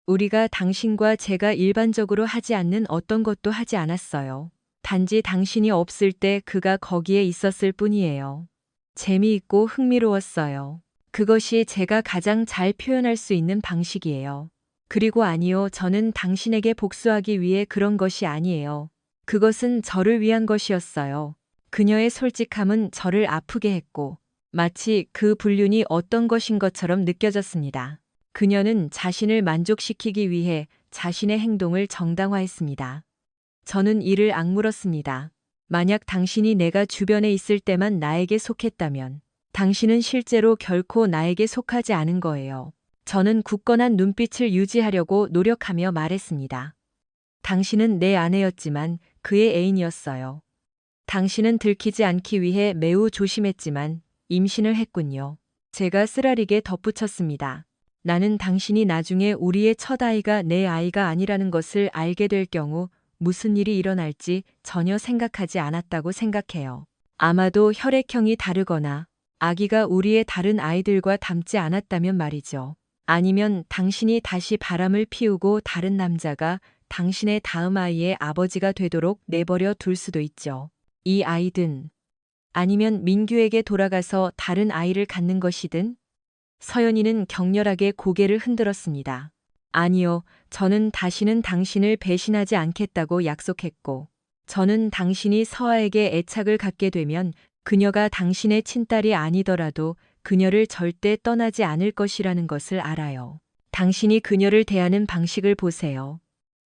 우리가 당신과 제가 일반적으로 하지 않는 어떤 것도 하지 않았어요. 단지 당신이 없을 때 그가 거기에 있었을 뿐이에요. 재미있고 흥미로웠어요. 그것이 제가 가장 잘 표현할 수 있는 방식이에요. 그리고 아니요, 저는 당신에게 복수하기 위해 그런 것이 아니에요. 그것은 저를 위한 것이었어요. 그녀의 솔직함은 저를 아프게 했고, 마치 그 불륜이 어떤 것인 것처럼 느껴졌습니다. 그녀는 자신을 만족시키기 위해 자신의 행동을 정당화했습니다. 저는 이를 악물었습니다. 만약 당신이 내가 주변에 있을 때만 나에게 속했다면, 당신은 실제로 결코 나에게 속하지 않은 거예요. 저는 굳건한 눈빛을 유지하려고 노력하며 말했습니다. 당신은 내 아내였지만 그의 애인이었어요. 당신은 들키지 않기 위해 매우 조심했지만 임신을 했군요. 제가 쓰라리게 덧붙였습니다. 나는 당신이 나중에 우리의 첫 아이가 내 아이가 아니라는 것을 알게 될 경우 무슨 일이 일어날지 전혀 생각하지 않았다고 생각해요. 아마도 혈액형이 다르거나 아기가 우리의 다른 아이들과 닮지 않았다면 말이죠. 아니면 당신이 다시 바람을 피우고 다른 남자가 당신의 다음 아이의 아버지가 되도록 내버려 둘 수도 있죠. 이 아이든 아니면 민규에게 돌아가서 다른 아이를 갖는 것이든. 서연이는 격렬하게 고개를 흔들었습니다. 아니요, 저는 다시는 당신을 배신하지 않겠다고 약속했고, 저는 당신이 서아에게 애착을 갖게 되면 그녀가 당신의 친딸이 아니더라도 그녀를 절대 떠나지 않을 것이라는 것을 알아요. 당신이 그녀를 대하는 방식을 보세요.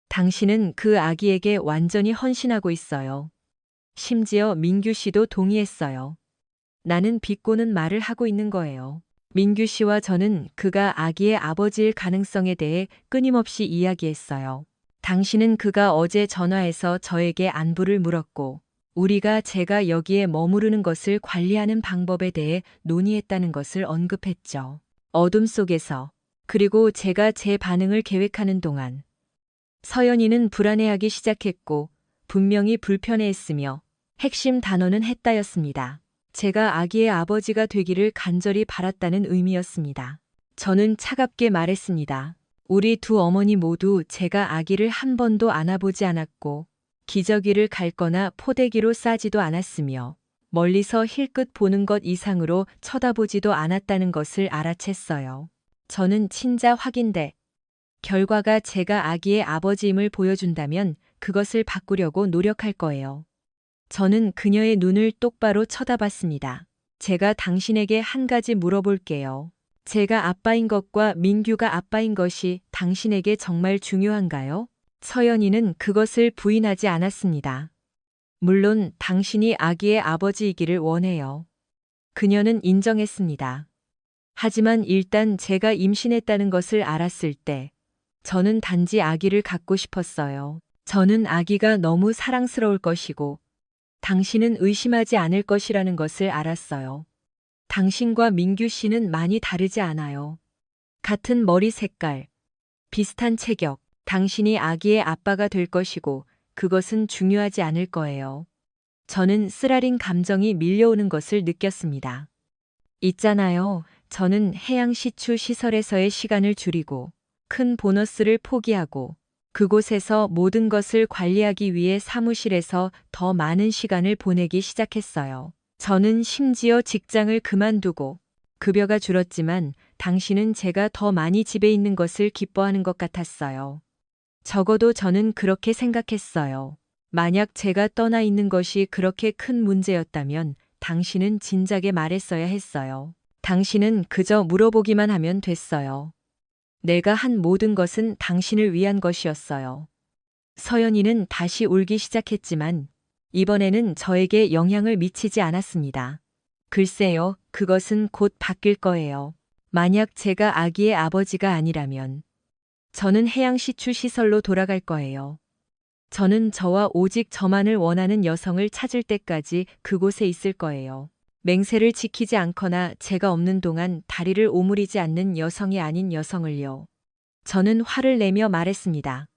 당신은 그 아기에게 완전히 헌신하고 있어요. 심지어 민규 씨도 동의했어요. 나는 비꼬는 말을 하고 있는 거예요. 민규 씨와 저는 그가 아기의 아버지일 가능성에 대해 끊임없이 이야기했어요. 당신은 그가 어제 전화해서 저에게 안부를 물었고, 우리가 제가 여기에 머무르는 것을 관리하는 방법에 대해 논의했다는 것을 언급했죠. 어둠 속에서. 그리고 제가 제 반응을 계획하는 동안 서연이는 불안해하기 시작했고 분명히 불편해했으며 핵심 단어는 했다였습니다. 제가 아기의 아버지가 되기를 간절히 바랐다는 의미였습니다. 저는 차갑게 말했습니다. 우리 두 어머니 모두 제가 아기를 한 번도 안아보지 않았고 기저귀를 갈거나 포대기로 싸지도 않았으며 멀리서 힐끗 보는 것 이상으로 쳐다보지도 않았다는 것을 알아챘어요. 저는 친자 확인돼. 결과가 제가 아기의 아버지임을 보여준다면 그것을 바꾸려고 노력할 거예요. 저는 그녀의 눈을 똑바로 쳐다봤습니다. 제가 당신에게 한 가지 물어볼게요. 제가 아빠인 것과 민규가 아빠인 것이 당신에게 정말 중요한가요? 서연이는 그것을 부인하지 않았습니다. 물론 당신이 아기의 아버지이기를 원해요. 그녀는 인정했습니다. 하지만 일단 제가 임신했다는 것을 알았을 때 저는 단지 아기를 갖고 싶었어요. 저는 아기가 너무 사랑스러울 것이고 당신은 의심하지 않을 것이라는 것을 알았어요. 당신과 민규 씨는 많이 다르지 않아요. 같은 머리 색깔, 비슷한 체격, 당신이 아기의 아빠가 될 것이고 그것은 중요하지 않을 거예요. 저는 쓰라린 감정이 밀려오는 것을 느꼈습니다. 있잖아요. 저는 해양시추 시설에서의 시간을 줄이고 큰 보너스를 포기하고 그곳에서 모든 것을 관리하기 위해 사무실에서 더 많은 시간을 보내기 시작했어요. 저는 심지어 직장을 그만두고 급여가 줄었지만 당신은 제가 더 많이 집에 있는 것을 기뻐하는 것 같았어요. 적어도 저는 그렇게 생각했어요. 만약 제가 떠나 있는 것이 그렇게 큰 문제였다면 당신은 진작에 말했어야 했어요. 당신은 그저 물어보기만 하면 됐어요. 내가 한 모든 것은 당신을 위한 것이었어요. 서연이는 다시 울기 시작했지만 이번에는 저에게 영향을 미치지 않았습니다. 글쎄요, 그것은 곧 바뀔 거예요. 만약 제가 아기의 아버지가 아니라면 저는 해양시추시설로 돌아갈 거예요. 저는 저와 오직 저만을 원하는 여성을 찾을 때까지 그곳에 있을 거예요. 맹세를 지키지 않거나 제가 없는 동안 다리를 오므리지 않는 여성이 아닌 여성을요. 저는 화를 내며 말했습니다.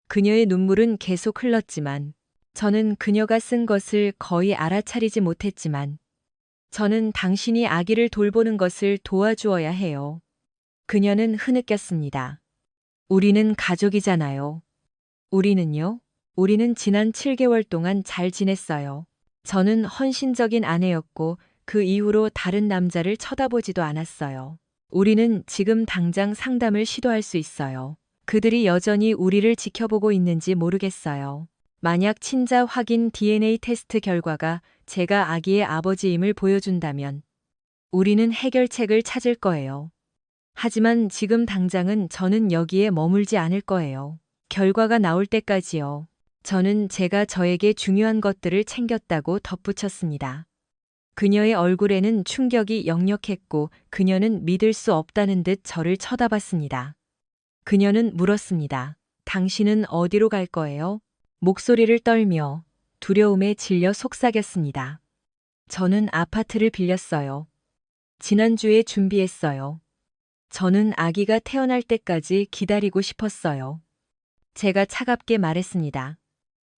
그녀의 눈물은 계속 흘렀지만 저는 그녀가 쓴 것을 거의 알아차리지 못했지만 저는 당신이 아기를 돌보는 것을 도와주어야 해요. 그녀는 흐느꼈습니다. 우리는 가족이잖아요. 우리는요? 우리는 지난 7개월 동안 잘 지냈어요. 저는 헌신적인 아내였고 그 이후로 다른 남자를 쳐다보지도 않았어요. 우리는 지금 당장 상담을 시도할 수 있어요. 그들이 여전히 우리를 지켜보고 있는지 모르겠어요. 만약 친자 확인 DNA 테스트 결과가 제가 아기의 아버지임을 보여준다면 우리는 해결책을 찾을 거예요. 하지만 지금 당장은 저는 여기에 머물지 않을 거예요. 결과가 나올 때까지요. 저는 제가 저에게 중요한 것들을 챙겼다고 덧붙였습니다. 그녀의 얼굴에는 충격이 역력했고 그녀는 믿을 수 없다는 듯 저를 쳐다봤습니다. 그녀는 물었습니다. 당신은 어디로 갈 거예요? 목소리를 떨며 두려움에 질려 속삭였습니다. 저는 아파트를 빌렸어요. 지난주에 준비했어요. 저는 아기가 태어날 때까지 기다리고 싶었어요. 제가 차갑게 말했습니다.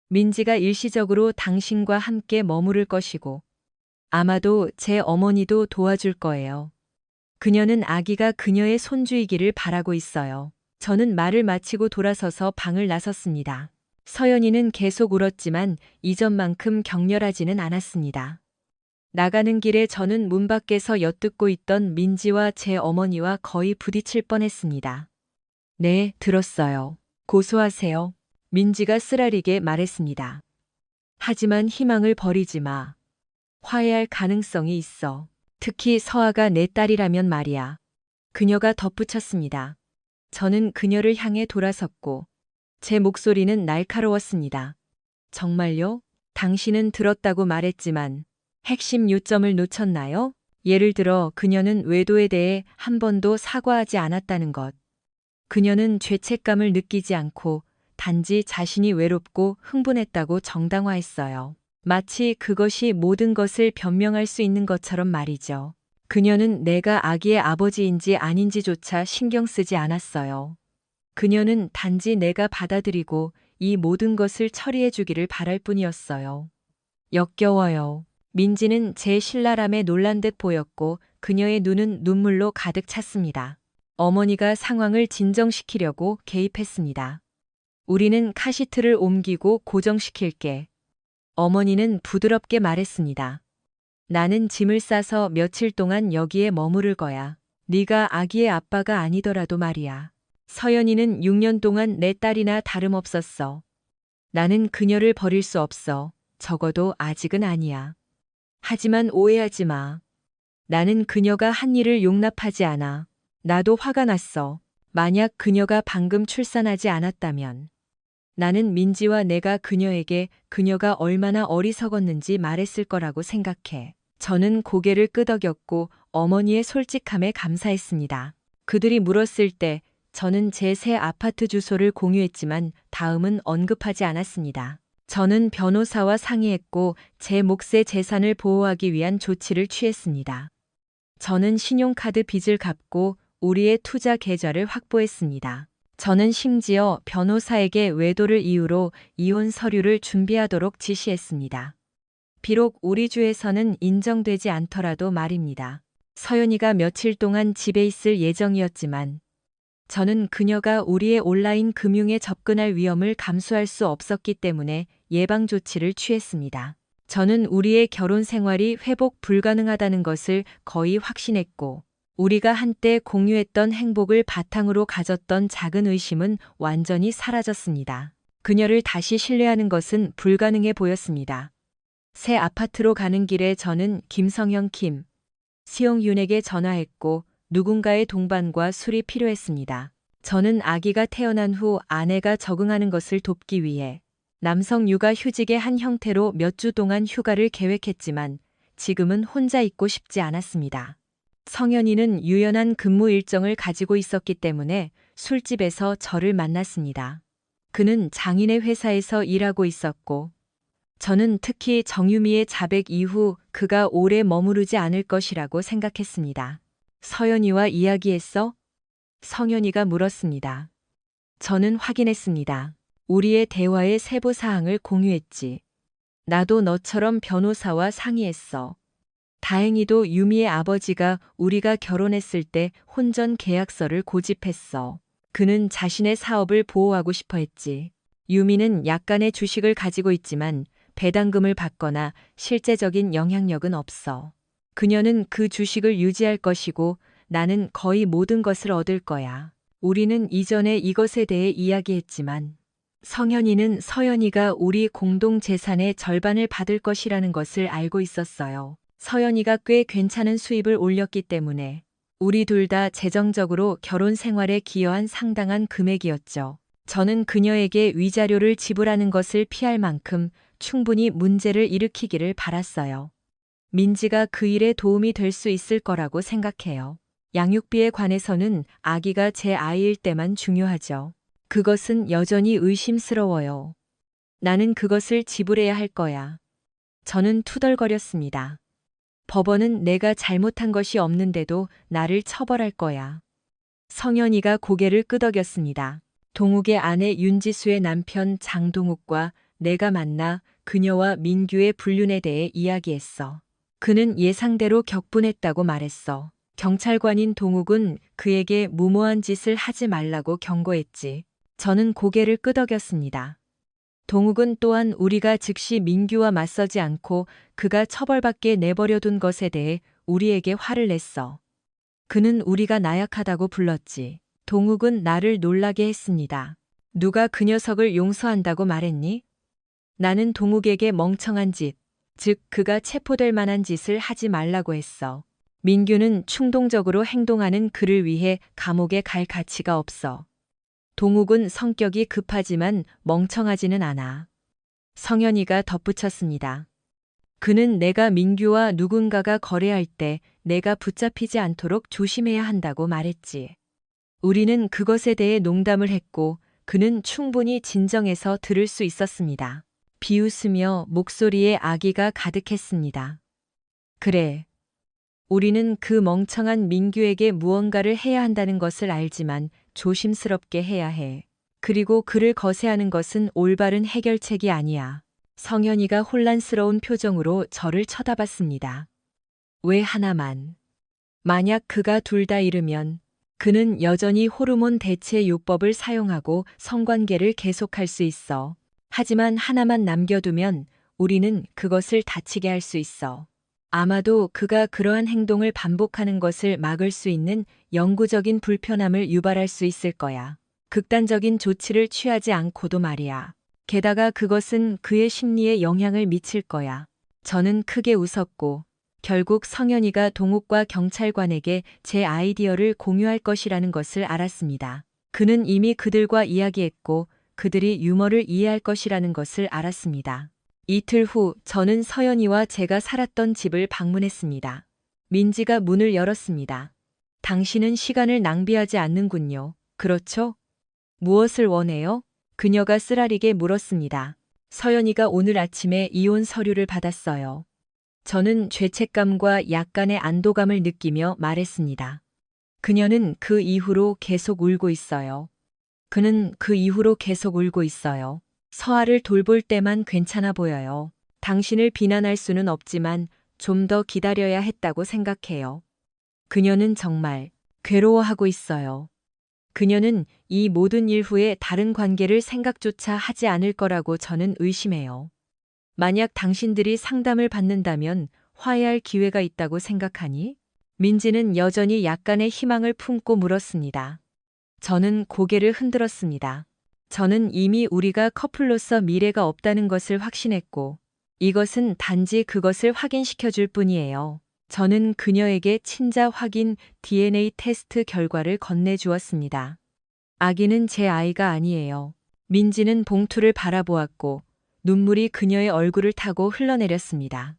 민지가 일시적으로 당신과 함께 머무를 것이고 아마도 제 어머니도 도와줄 거예요. 그녀는 아기가 그녀의 손주이기를 바라고 있어요. 저는 말을 마치고 돌아서서 방을 나섰습니다. 서연이는 계속 울었지만 이전만큼 격렬하지는 않았습니다. 나가는 길에 저는 문 밖에서 엿듣고 있던 민지와 제 어머니와 거의 부딪힐 뻔했습니다. 네, 들었어요. 고소하세요. 민지가 쓰라리게 말했습니다. 하지만 희망을 버리지 마. 화해할 가능성이 있어. 특히 서아가 내 딸이라면 말이야. 그녀가 덧붙였습니다. 저는 그녀를 향해 돌아섰고 제 목소리는 날카로웠습니다. 정말요? 당신은 들었다고 말했지만 핵심 요점을 놓쳤나요? 예를 들어 그녀는 외도에 대해 한 번도 사과하지 않았다는 것. 그녀는 죄책감을 느끼지 않고 단지 자신이 외롭고 흥분했다고 정당화했어요. 마치 그것이 모든 것을 변명할 수 있는 것처럼 말이죠. 그녀는 내가 아기의 아버지인지 아닌지조차 신경 쓰지 않았어요. 그녀는 단지 내가 받아들이고 이 모든 것을 처리해 주기를 바랄 뿐이었어요. 역겨워요. 민지는 제 신랄함에 놀란 듯 보였고 그녀의 눈은 눈물로 가득 찼습니다. 어머니가 상황을 진정시키려고 개입했습니다. 우리는 카시트를 옮기고 고정시킬게. 어머니는 부드럽게 말했습니다. 나는 짐을 싸서 며칠 동안 여기에 머무를 거야. 네가 아기의 아빠가 아니더라도 말이야. 서연이는 6년 동안 내 딸이나 다름없었어. 나는 그녀를 버릴 수 없어. 적어도 아직은 아니야. 하지만 오해하지 마. 나는 그녀가 한 일을 용납하지 않아. 나도 화가 났어. 만약 그녀가 방금 출산하지 않았다면 나는 민지와 내가 그녀에게 그녀가 얼마나 어리석었는지 말했을 거라고 생각해. 저는 고개를 끄덕였고 어머니의 솔직함에 감사했습니다. 그들이 물었을 때 저는 제 새 아파트 주소를 공유했지만 다음은 언급하지 않았습니다. 저는 변호사와 상의했고 제 몫의 재산을 보호하기 위한 조치를 취했습니다. 저는 신용카드 빚을 갚고 우리의 투자 계좌를 확보했습니다. 저는 심지어 변호사에게 외도를 이유로 이혼 서류를 준비하도록 지시했습니다. 비록 우리 주에서는 인정되지 않더라도 말입니다. 서연이가 며칠 동안 집에 있을 예정이었지만 저는 그녀가 우리의 온라인 금융에 접근할 위험을 감수할 수 없었기 때문에 예방 조치를 취했습니다. 저는 우리의 결혼 생활이 회복 불가능하다는 것을 거의 확신했고 우리가 한때 공유했던 행복을 바탕으로 가졌던 작은 의심은 완전히 사라졌습니다. 그녀를 다시 신뢰하는 것은 불가능해 보였습니다. 새 아파트로 가는 길에 저는 김성형 시용윤에게 전화했고 누군가의 동반과 술이 필요했습니다. 저는 아기가 태어난 후 아내가 적응하는 것을 돕기 위해 남성 육아 휴직의 한 형태로 몇 주 동안 휴가를 계획했지만 지금은 혼자 있고 싶지 않았습니다. 성현이는 유연한 근무 일정을 가지고 있었기 때문에 술집에서 저를 만났습니다. 그는 장인의 회사에서 일하고 있었고 저는 특히 정유미의 자백 이후 그가 오래 머무르지 않을 것이라고 생각했습니다. 서연이와 이야기했어? 성현이가 물었습니다. 저는 확인했습니다. 우리의 대화의 세부 사항을 공유했지. 나도 너처럼 변호사와 상의했어. 다행히도 유미의 아버지가 우리가 결혼했을 때 혼전 계약서를 고집했어. 그는 자신의 사업을 보호하고 싶어 했지. 유미는 약간의 주식을 가지고 있지만 배당금을 받거나 실제적인 영향력은 없어. 그녀는 그 주식을 유지할 것이고 나는 거의 모든 것을 얻을 거야. 우리는 이전에 이것에 대해 이야기했지만 성현이는 서연이가 우리 공동 재산의 절반을 받을 것이라는 것을 알고 있었어요. 서연이가 꽤 괜찮은 수입을 올렸기 때문에 우리 둘 다 재정적으로 결혼 생활에 기여한 상당한 금액이었죠. 저는 그녀에게 위자료를 지불하는 것을 피할 만큼 충분히 문제를 일으키기를 바랐어요. 민지가 그 일에 도움이 될 수 있을 거라고 생각해요. 양육비에 관해서는 아기가 제 아이일 때만 중요하죠. 그것은 여전히 의심스러워요. 나는 그것을 지불해야 할 거야. 저는 투덜거렸습니다. 법원은 내가 잘못한 것이 없는데도 나를 처벌할 거야. 성현이가 고개를 끄덕였습니다. 동욱의 아내 윤지수의 남편 장동욱과 내가 만나 그녀와 민규의 불륜에 대해 이야기했어. 그는 예상대로 격분했다고 말했어. 경찰관인 동욱은 그에게 무모한 짓을 하지 말라고 경고했지. 저는 고개를 끄덕였습니다. 동욱은 또한 우리가 즉시 민규와 맞서지 않고 그가 처벌받게 내버려둔 것에 대해 우리에게 화를 냈어. 그는 우리가 나약하다고 불렀지. 동욱은 나를 놀라게 했습니다. 누가 그 녀석을 용서한다고 말했니? 나는 동욱에게 멍청한 짓, 즉 그가 체포될 만한 짓을 하지 말라고 했어. 민규는 충동적으로 행동하는 그를 위해 감옥에 갈 가치가 없어. 동욱은 성격이 급하지만 멍청하지는 않아. 성현이가 덧붙였습니다. 그는 내가 민규와 누군가가 거래할 때 내가 붙잡히지 않도록 조심해야 한다고 말했지. 우리는 그것에 대해 농담을 했고 그는 충분히 진정해서 들을 수 있었습니다. 비웃으며 목소리에 악의가 가득했습니다. 그래. 우리는 그 멍청한 민규에게 무언가를 해야 한다는 것을 알지만 조심스럽게 해야 해. 그리고 그를 거세하는 것은 올바른 해결책이 아니야. 성현이가 혼란스러운 표정으로 저를 쳐다봤습니다. 왜 하나만? 만약 그가 둘 다 잃으면 그는 여전히 호르몬 대체 요법을 사용하고 성관계를 계속할 수 있어. 하지만 하나만 남겨두면 우리는 그것을 다치게 할 수 있어. 아마도 그가 그러한 행동을 반복하는 것을 막을 수 있는 영구적인 불편함을 유발할 수 있을 거야. 극단적인 조치를 취하지 않고도 말이야. 게다가 그것은 그의 심리에 영향을 미칠 거야. 저는 크게 웃었고 결국 성현이가 동욱과 경찰관에게 제 아이디어를 공유할 것이라는 것을 알았습니다. 그는 이미 그들과 이야기했고 그들이 유머를 이해할 것이라는 것을 알았습니다. 이틀 후 저는 서연이와 제가 살았던 집을 방문했습니다. 민지가 문을 열었습니다. 당신은 시간을 낭비하지 않는군요. 그렇죠? 무엇을 원해요? 그녀가 쓰라리게 물었습니다. 서연이가 오늘 아침에 이혼 서류를 받았어요. 저는 죄책감과 약간의 안도감을 느끼며 말했습니다. 그녀는 그 이후로 계속 울고 있어요. 그는 그 이후로 계속 울고 있어요. 서아를 돌볼 때만 괜찮아 보여요. 당신을 비난할 수는 없지만 좀 더 기다려야 했다고 생각해요. 그녀는 정말 괴로워하고 있어요. 그녀는 이 모든 일 후에 다른 관계를 생각조차 하지 않을 거라고 저는 의심해요. 만약 당신들이 상담을 받는다면 화해할 기회가 있다고 생각하니? 민지는 여전히 약간의 희망을 품고 물었습니다. 저는 고개를 흔들었습니다. 저는 이미 우리가 커플로서 미래가 없다는 것을 확신했고, 이것은 단지 그것을 확인시켜 줄 뿐이에요. 저는 그녀에게 친자 확인 DNA 테스트 결과를 건네주었습니다. 아기는 제 아이가 아니에요. 민지는 봉투를 바라보았고, 눈물이 그녀의 얼굴을 타고 흘러내렸습니다.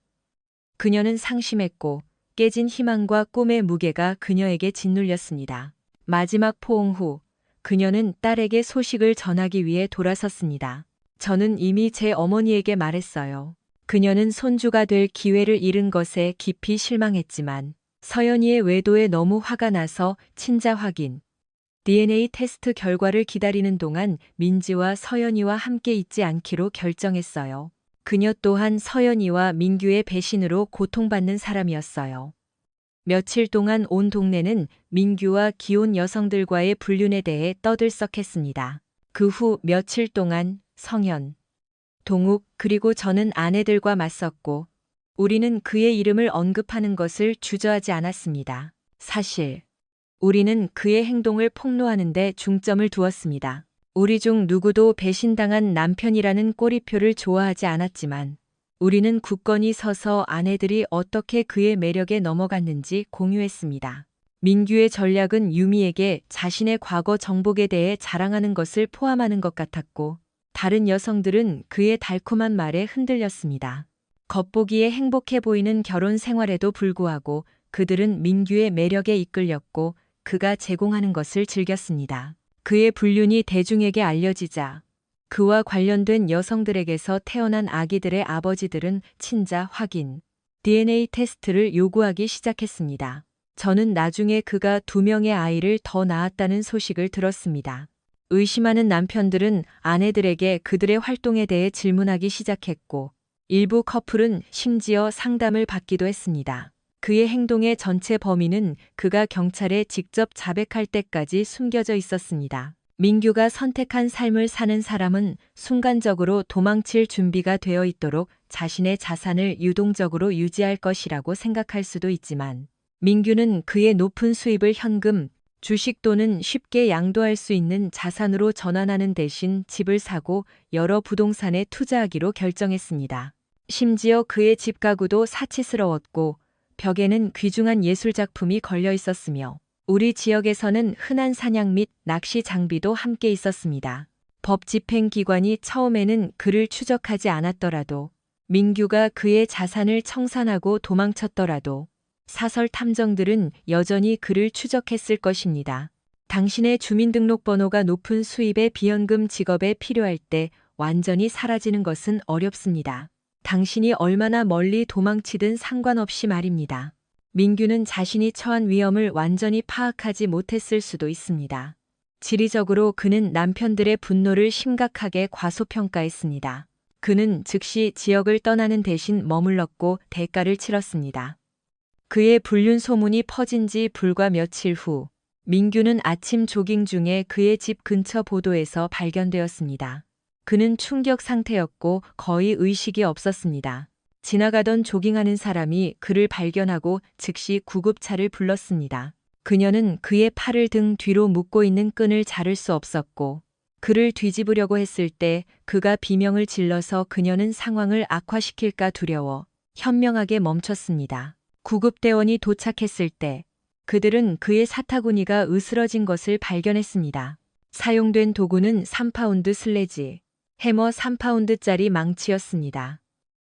그녀는 상심했고, 깨진 희망과 꿈의 무게가 그녀에게 짓눌렸습니다. 마지막 포옹 후, 그녀는 딸에게 소식을 전하기 위해 돌아섰습니다. 저는 이미 제 어머니에게 말했어요. 그녀는 손주가 될 기회를 잃은 것에 깊이 실망했지만, 서연이의 외도에 너무 화가 나서 친자 확인, DNA 테스트 결과를 기다리는 동안 민지와 서연이와 함께 있지 않기로 결정했어요. 그녀 또한 서연이와 민규의 배신으로 고통받는 사람이었어요. 며칠 동안 온 동네는 민규와 기혼 여성들과의 불륜에 대해 떠들썩했습니다. 그 후 며칠 동안 성현, 동욱 그리고 저는 아내들과 맞섰고, 우리는 그의 이름을 언급하는 것을 주저하지 않았습니다. 사실 우리는 그의 행동을 폭로하는 데 중점을 두었습니다. 우리 중 누구도 배신당한 남편이라는 꼬리표를 좋아하지 않았지만, 우리는 굳건히 서서 아내들이 어떻게 그의 매력에 넘어갔는지 공유했습니다. 민규의 전략은 유미에게 자신의 과거 정복에 대해 자랑하는 것을 포함하는 것 같았고, 다른 여성들은 그의 달콤한 말에 흔들렸습니다. 겉보기에 행복해 보이는 결혼 생활에도 불구하고 그들은 민규의 매력에 이끌렸고, 그가 제공하는 것을 즐겼습니다. 그의 불륜이 대중에게 알려지자 그와 관련된 여성들에게서 태어난 아기들의 아버지들은 친자 확인, DNA 테스트를 요구하기 시작했습니다. 저는 나중에 그가 2명의 아이를 더 낳았다는 소식을 들었습니다. 의심하는 남편들은 아내들에게 그들의 활동에 대해 질문하기 시작했고, 일부 커플은 심지어 상담을 받기도 했습니다. 그의 행동의 전체 범위는 그가 경찰에 직접 자백할 때까지 숨겨져 있었습니다. 민규가 선택한 삶을 사는 사람은 순간적으로 도망칠 준비가 되어 있도록 자신의 자산을 유동적으로 유지할 것이라고 생각할 수도 있지만, 민규는 그의 높은 수입을 현금, 주식 또는 쉽게 양도할 수 있는 자산으로 전환하는 대신 집을 사고 여러 부동산에 투자하기로 결정했습니다. 심지어 그의 집 가구도 사치스러웠고, 벽에는 귀중한 예술작품이 걸려 있었으며, 우리 지역에서는 흔한 사냥 및 낚시 장비도 함께 있었습니다. 법 집행기관이 처음에는 그를 추적하지 않았더라도, 민규가 그의 자산을 청산하고 도망쳤더라도, 사설 탐정들은 여전히 그를 추적했을 것입니다. 당신의 주민등록번호가 높은 수입의 비연금 직업에 필요할 때 완전히 사라지는 것은 어렵습니다. 당신이 얼마나 멀리 도망치든 상관없이 말입니다. 민규는 자신이 처한 위험을 완전히 파악하지 못했을 수도 있습니다. 지리적으로 그는 남편들의 분노를 심각하게 과소평가했습니다. 그는 즉시 지역을 떠나는 대신 머물렀고 대가를 치렀습니다. 그의 불륜 소문이 퍼진 지 불과 며칠 후, 민규는 아침 조깅 중에 그의 집 근처 보도에서 발견되었습니다. 그는 충격 상태였고 거의 의식이 없었습니다. 지나가던 조깅하는 사람이 그를 발견하고 즉시 구급차를 불렀습니다. 그녀는 그의 팔을 등 뒤로 묶고 있는 끈을 자를 수 없었고, 그를 뒤집으려고 했을 때 그가 비명을 질러서 그녀는 상황을 악화시킬까 두려워 현명하게 멈췄습니다. 구급대원이 도착했을 때 그들은 그의 사타구니가 으스러진 것을 발견했습니다. 사용된 도구는 3파운드 슬래지, 해머 3파운드짜리 망치였습니다.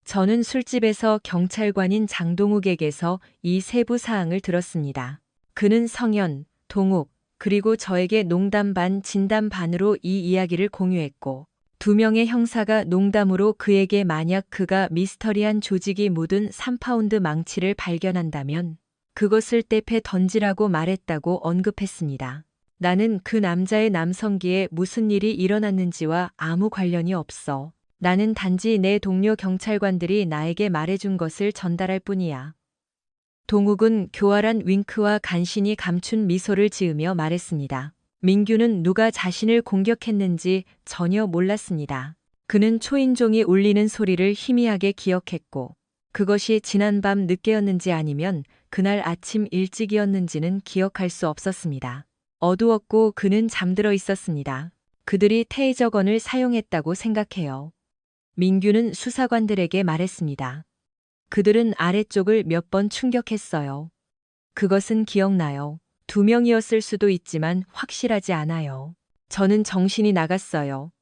저는 술집에서 경찰관인 장동욱에게서 이 세부 사항을 들었습니다. 그는 성현, 동욱, 그리고 저에게 농담 반 진담 반으로 이 이야기를 공유했고, 2명의 형사가 농담으로 그에게 만약 그가 미스터리한 조직이 묻은 3파운드 망치를 발견한다면 그것을 떼패 던지라고 말했다고 언급했습니다. 나는 그 남자의 남성기에 무슨 일이 일어났는지와 아무 관련이 없어. 나는 단지 내 동료 경찰관들이 나에게 말해준 것을 전달할 뿐이야. 동욱은 교활한 윙크와 간신히 감춘 미소를 지으며 말했습니다. 민규는 누가 자신을 공격했는지 전혀 몰랐습니다. 그는 초인종이 울리는 소리를 희미하게 기억했고, 그것이 지난밤 늦게였는지 아니면 그날 아침 일찍이었는지는 기억할 수 없었습니다. 어두웠고 그는 잠들어 있었습니다. 그들이 테이저건을 사용했다고 생각해요. 민규는 수사관들에게 말했습니다. 그들은 아래쪽을 몇 번 충격했어요. 그것은 기억나요. 2명이었을 수도 있지만 확실하지 않아요. 저는 정신이 나갔어요.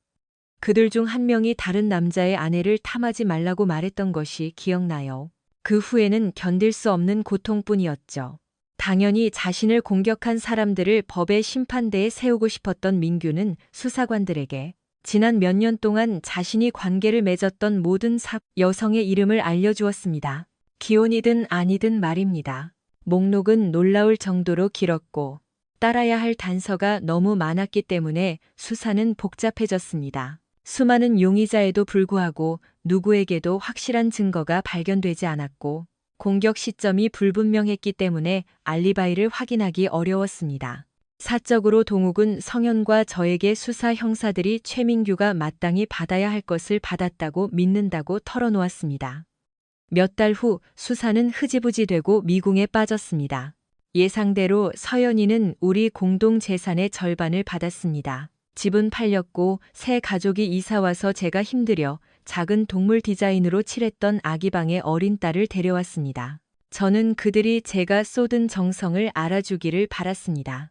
그들 중 한 명이 다른 남자의 아내를 탐하지 말라고 말했던 것이 기억나요. 그 후에는 견딜 수 없는 고통뿐이었죠. 당연히 자신을 공격한 사람들을 법의 심판대에 세우고 싶었던 민규는 수사관들에게 지난 몇 년 동안 자신이 관계를 맺었던 모든 여성의 이름을 알려주었습니다. 기혼이든 아니든 말입니다. 목록은 놀라울 정도로 길었고 따라야 할 단서가 너무 많았기 때문에 수사는 복잡해졌습니다. 수많은 용의자에도 불구하고 누구에게도 확실한 증거가 발견되지 않았고 공격 시점이 불분명했기 때문에 알리바이를 확인하기 어려웠습니다. 사적으로 동욱은 성현과 저에게 수사 형사들이 최민규가 마땅히 받아야 할 것을 받았다고 믿는다고 털어놓았습니다. 몇 달 후 수사는 흐지부지 되고 미궁에 빠졌습니다. 예상대로 서연이는 우리 공동 재산의 절반을 받았습니다. 집은 팔렸고 새 가족이 이사와서 제가 힘들여 작은 동물 디자인으로 칠했던 아기방의 어린 딸을 데려왔습니다. 저는 그들이 제가 쏟은 정성을 알아주기를 바랐습니다.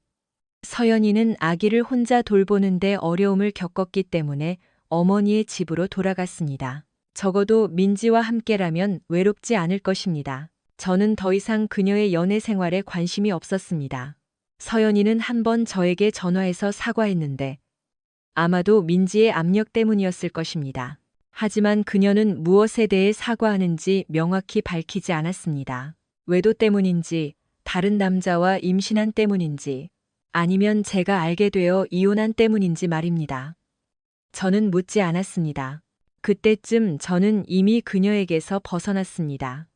서연이는 아기를 혼자 돌보는데 어려움을 겪었기 때문에 어머니의 집으로 돌아갔습니다. 적어도 민지와 함께라면 외롭지 않을 것입니다. 저는 더 이상 그녀의 연애 생활에 관심이 없었습니다. 서연이는 한 번 저에게 전화해서 사과했는데 아마도 민지의 압력 때문이었을 것입니다. 하지만 그녀는 무엇에 대해 사과하는지 명확히 밝히지 않았습니다. 외도 때문인지, 다른 남자와 임신한 때문인지, 아니면 제가 알게 되어 이혼한 때문인지 말입니다. 저는 묻지 않았습니다. 그때쯤 저는 이미 그녀에게서 벗어났습니다.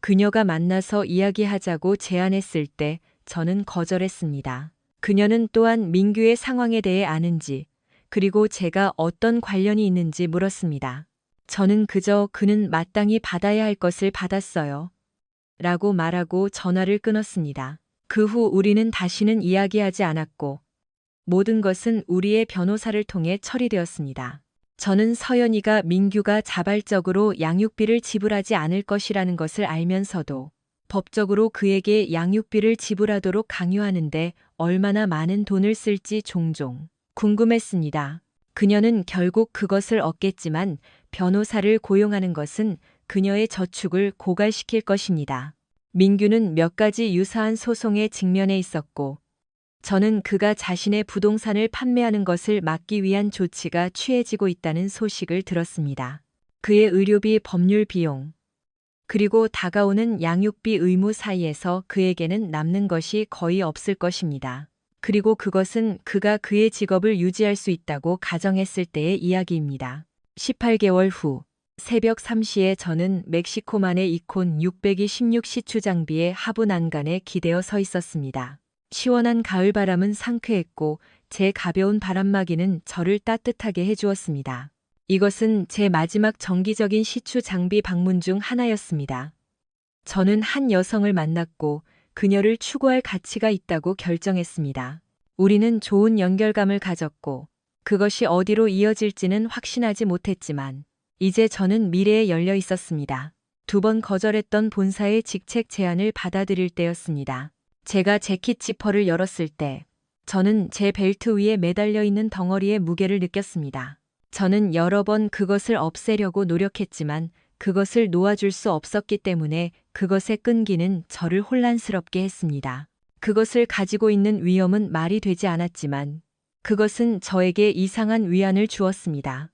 그녀가 만나서 이야기하자고 제안했을 때 저는 거절했습니다. 그녀는 또한 민규의 상황에 대해 아는지, 그리고 제가 어떤 관련이 있는지 물었습니다. 저는 그저 그는 마땅히 받아야 할 것을 받았어요. 라고 말하고 전화를 끊었습니다. 그 후 우리는 다시는 이야기하지 않았고 모든 것은 우리의 변호사를 통해 처리되었습니다. 저는 서연이가 민규가 자발적으로 양육비를 지불하지 않을 것이라는 것을 알면서도 법적으로 그에게 양육비를 지불하도록 강요하는데 얼마나 많은 돈을 쓸지 종종 궁금했습니다. 그녀는 결국 그것을 얻겠지만 변호사를 고용하는 것은 그녀의 저축을 고갈시킬 것입니다. 민규는 몇 가지 유사한 소송에 직면해 있었고 저는 그가 자신의 부동산을 판매하는 것을 막기 위한 조치가 취해지고 있다는 소식을 들었습니다. 그의 의료비, 법률 비용, 그리고 다가오는 양육비 의무 사이에서 그에게는 남는 것이 거의 없을 것입니다. 그리고 그것은 그가 그의 직업을 유지할 수 있다고 가정했을 때의 이야기입니다. 18개월 후 새벽 3시에 저는 멕시코만의 이콘 626 시추 장비의 하부 난간에 기대어 서 있었습니다. 시원한 가을바람은 상쾌했고 제 가벼운 바람막이는 저를 따뜻하게 해주었습니다. 이것은 제 마지막 정기적인 시추 장비 방문 중 하나였습니다. 저는 한 여성을 만났고 그녀를 추구할 가치가 있다고 결정했습니다. 우리는 좋은 연결감을 가졌고 그것이 어디로 이어질지는 확신하지 못했지만 이제 저는 미래에 열려 있었습니다. 2번 거절했던 본사의 직책 제안을 받아들일 때였습니다. 제가 재킷 지퍼를 열었을 때 저는 제 벨트 위에 매달려 있는 덩어리의 무게를 느꼈습니다. 저는 여러 번 그것을 없애려고 노력했지만 그것을 놓아줄 수 없었기 때문에 그것의 끈기는 저를 혼란스럽게 했습니다. 그것을 가지고 있는 위험은 말이 되지 않았지만 그것은 저에게 이상한 위안을 주었습니다.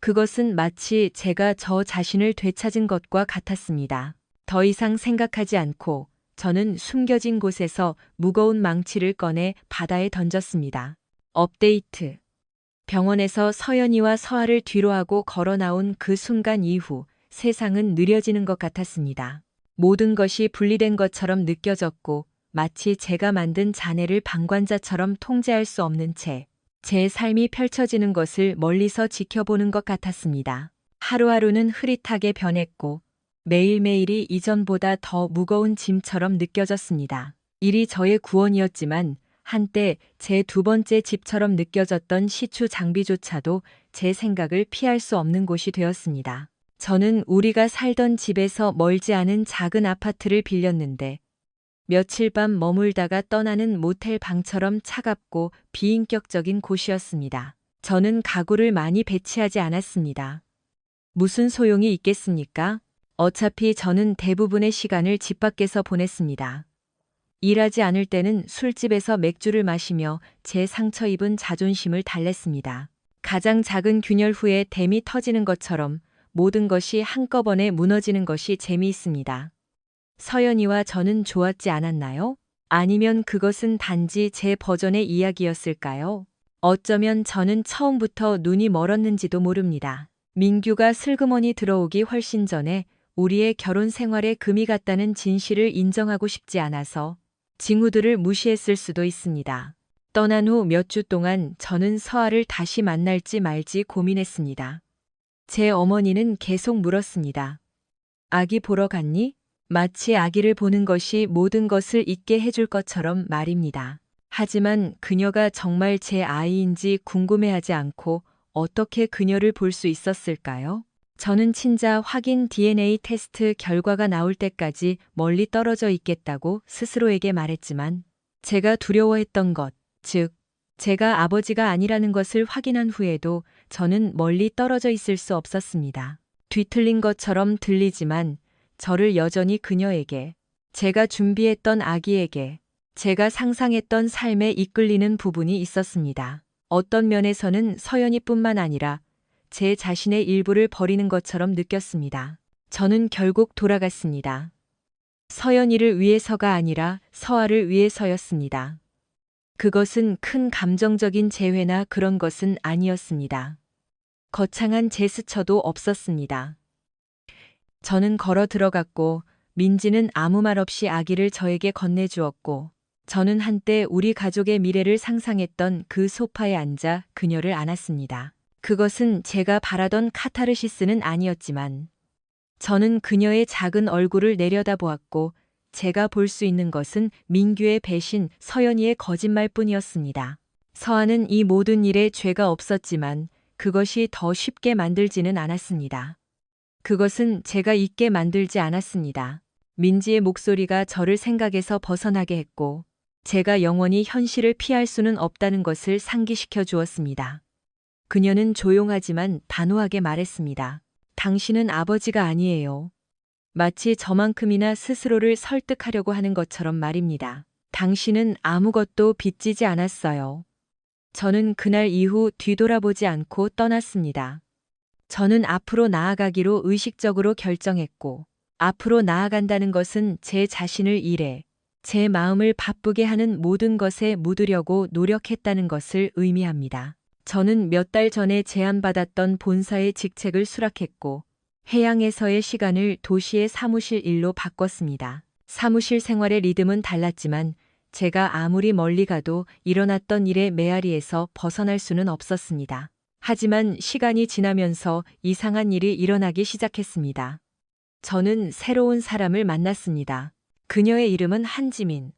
그것은 마치 제가 저 자신을 되찾은 것과 같았습니다. 더 이상 생각하지 않고 저는 숨겨진 곳에서 무거운 망치를 꺼내 바다에 던졌습니다. 업데이트. 병원에서 서연이와 서아를 뒤로하고 걸어 나온 그 순간 이후 세상은 느려지는 것 같았습니다. 모든 것이 분리된 것처럼 느껴졌고 마치 제가 만든 잔해를 방관자처럼 통제할 수 없는 채 제 삶이 펼쳐지는 것을 멀리서 지켜보는 것 같았습니다. 하루하루는 흐릿하게 변했고 매일매일이 이전보다 더 무거운 짐처럼 느껴졌습니다. 일이 저의 구원이었지만 한때 제 두 번째 집처럼 느껴졌던 시추 장비조차도 제 생각을 피할 수 없는 곳이 되었습니다. 저는 우리가 살던 집에서 멀지 않은 작은 아파트를 빌렸는데 며칠 밤 머물다가 떠나는 모텔 방처럼 차갑고 비인격적인 곳이었습니다. 저는 가구를 많이 배치하지 않았습니다. 무슨 소용이 있겠습니까? 어차피 저는 대부분의 시간을 집 밖에서 보냈습니다. 일하지 않을 때는 술집에서 맥주를 마시며 제 상처 입은 자존심을 달랬습니다. 가장 작은 균열 후에 댐이 터지는 것처럼 모든 것이 한꺼번에 무너지는 것이 재미있습니다. 서연이와 저는 좋았지 않았나요? 아니면 그것은 단지 제 버전의 이야기였을까요? 어쩌면 저는 처음부터 눈이 멀었는지도 모릅니다. 민규가 슬그머니 들어오기 훨씬 전에 우리의 결혼 생활에 금이 갔다는 진실을 인정하고 싶지 않아서 징후들을 무시했을 수도 있습니다. 떠난 후 몇 주 동안 저는 서아를 다시 만날지 말지 고민했습니다. 제 어머니는 계속 물었습니다. 아기 보러 갔니? 마치 아기를 보는 것이 모든 것을 잊게 해줄 것처럼 말입니다. 하지만 그녀가 정말 제 아이인지 궁금해하지 않고 어떻게 그녀를 볼 수 있었을까요? 저는 친자 확인 DNA 테스트 결과가 나올 때까지 멀리 떨어져 있겠다고 스스로에게 말했지만 제가 두려워했던 것, 즉, 제가 아버지가 아니라는 것을 확인한 후에도 저는 멀리 떨어져 있을 수 없었습니다. 뒤틀린 것처럼 들리지만 저를 여전히 그녀에게, 제가 준비했던 아기에게, 제가 상상했던 삶에 이끌리는 부분이 있었습니다. 어떤 면에서는 서연이뿐만 아니라 제 자신의 일부를 버리는 것처럼 느꼈습니다. 저는 결국 돌아갔습니다. 서연이를 위해서가 아니라 서아를 위해서였습니다. 그것은 큰 감정적인 재회나 그런 것은 아니었습니다. 거창한 제스처도 없었습니다. 저는 걸어 들어갔고 민지는 아무 말 없이 아기를 저에게 건네주었고 저는 한때 우리 가족의 미래를 상상했던 그 소파에 앉아 그녀를 안았습니다. 그것은 제가 바라던 카타르시스는 아니었지만 저는 그녀의 작은 얼굴을 내려다보았고 제가 볼 수 있는 것은 민규의 배신, 서연이의 거짓말뿐이었습니다. 서아는 이 모든 일에 죄가 없었지만 그것이 더 쉽게 만들지는 않았습니다. 그것은 제가 잊게 만들지 않았습니다. 민지의 목소리가 저를 생각에서 벗어나게 했고 제가 영원히 현실을 피할 수는 없다는 것을 상기시켜 주었습니다. 그녀는 조용하지만 단호하게 말했습니다. 당신은 아버지가 아니에요. 마치 저만큼이나 스스로를 설득하려고 하는 것처럼 말입니다. 당신은 아무것도 빚지지 않았어요. 저는 그날 이후 뒤돌아보지 않고 떠났습니다. 저는 앞으로 나아가기로 의식적으로 결정했고, 앞으로 나아간다는 것은 제 자신을 일해, 제 마음을 바쁘게 하는 모든 것에 묻으려고 노력했다는 것을 의미합니다. 저는 몇 달 전에 제안받았던 본사의 직책을 수락했고, 해양에서의 시간을 도시의 사무실 일로 바꿨습니다. 사무실 생활의 리듬은 달랐지만 제가 아무리 멀리 가도 일어났던 일의 메아리에서 벗어날 수는 없었습니다. 하지만 시간이 지나면서 이상한 일이 일어나기 시작했습니다. 저는 새로운 사람을 만났습니다. 그녀의 이름은 한지민.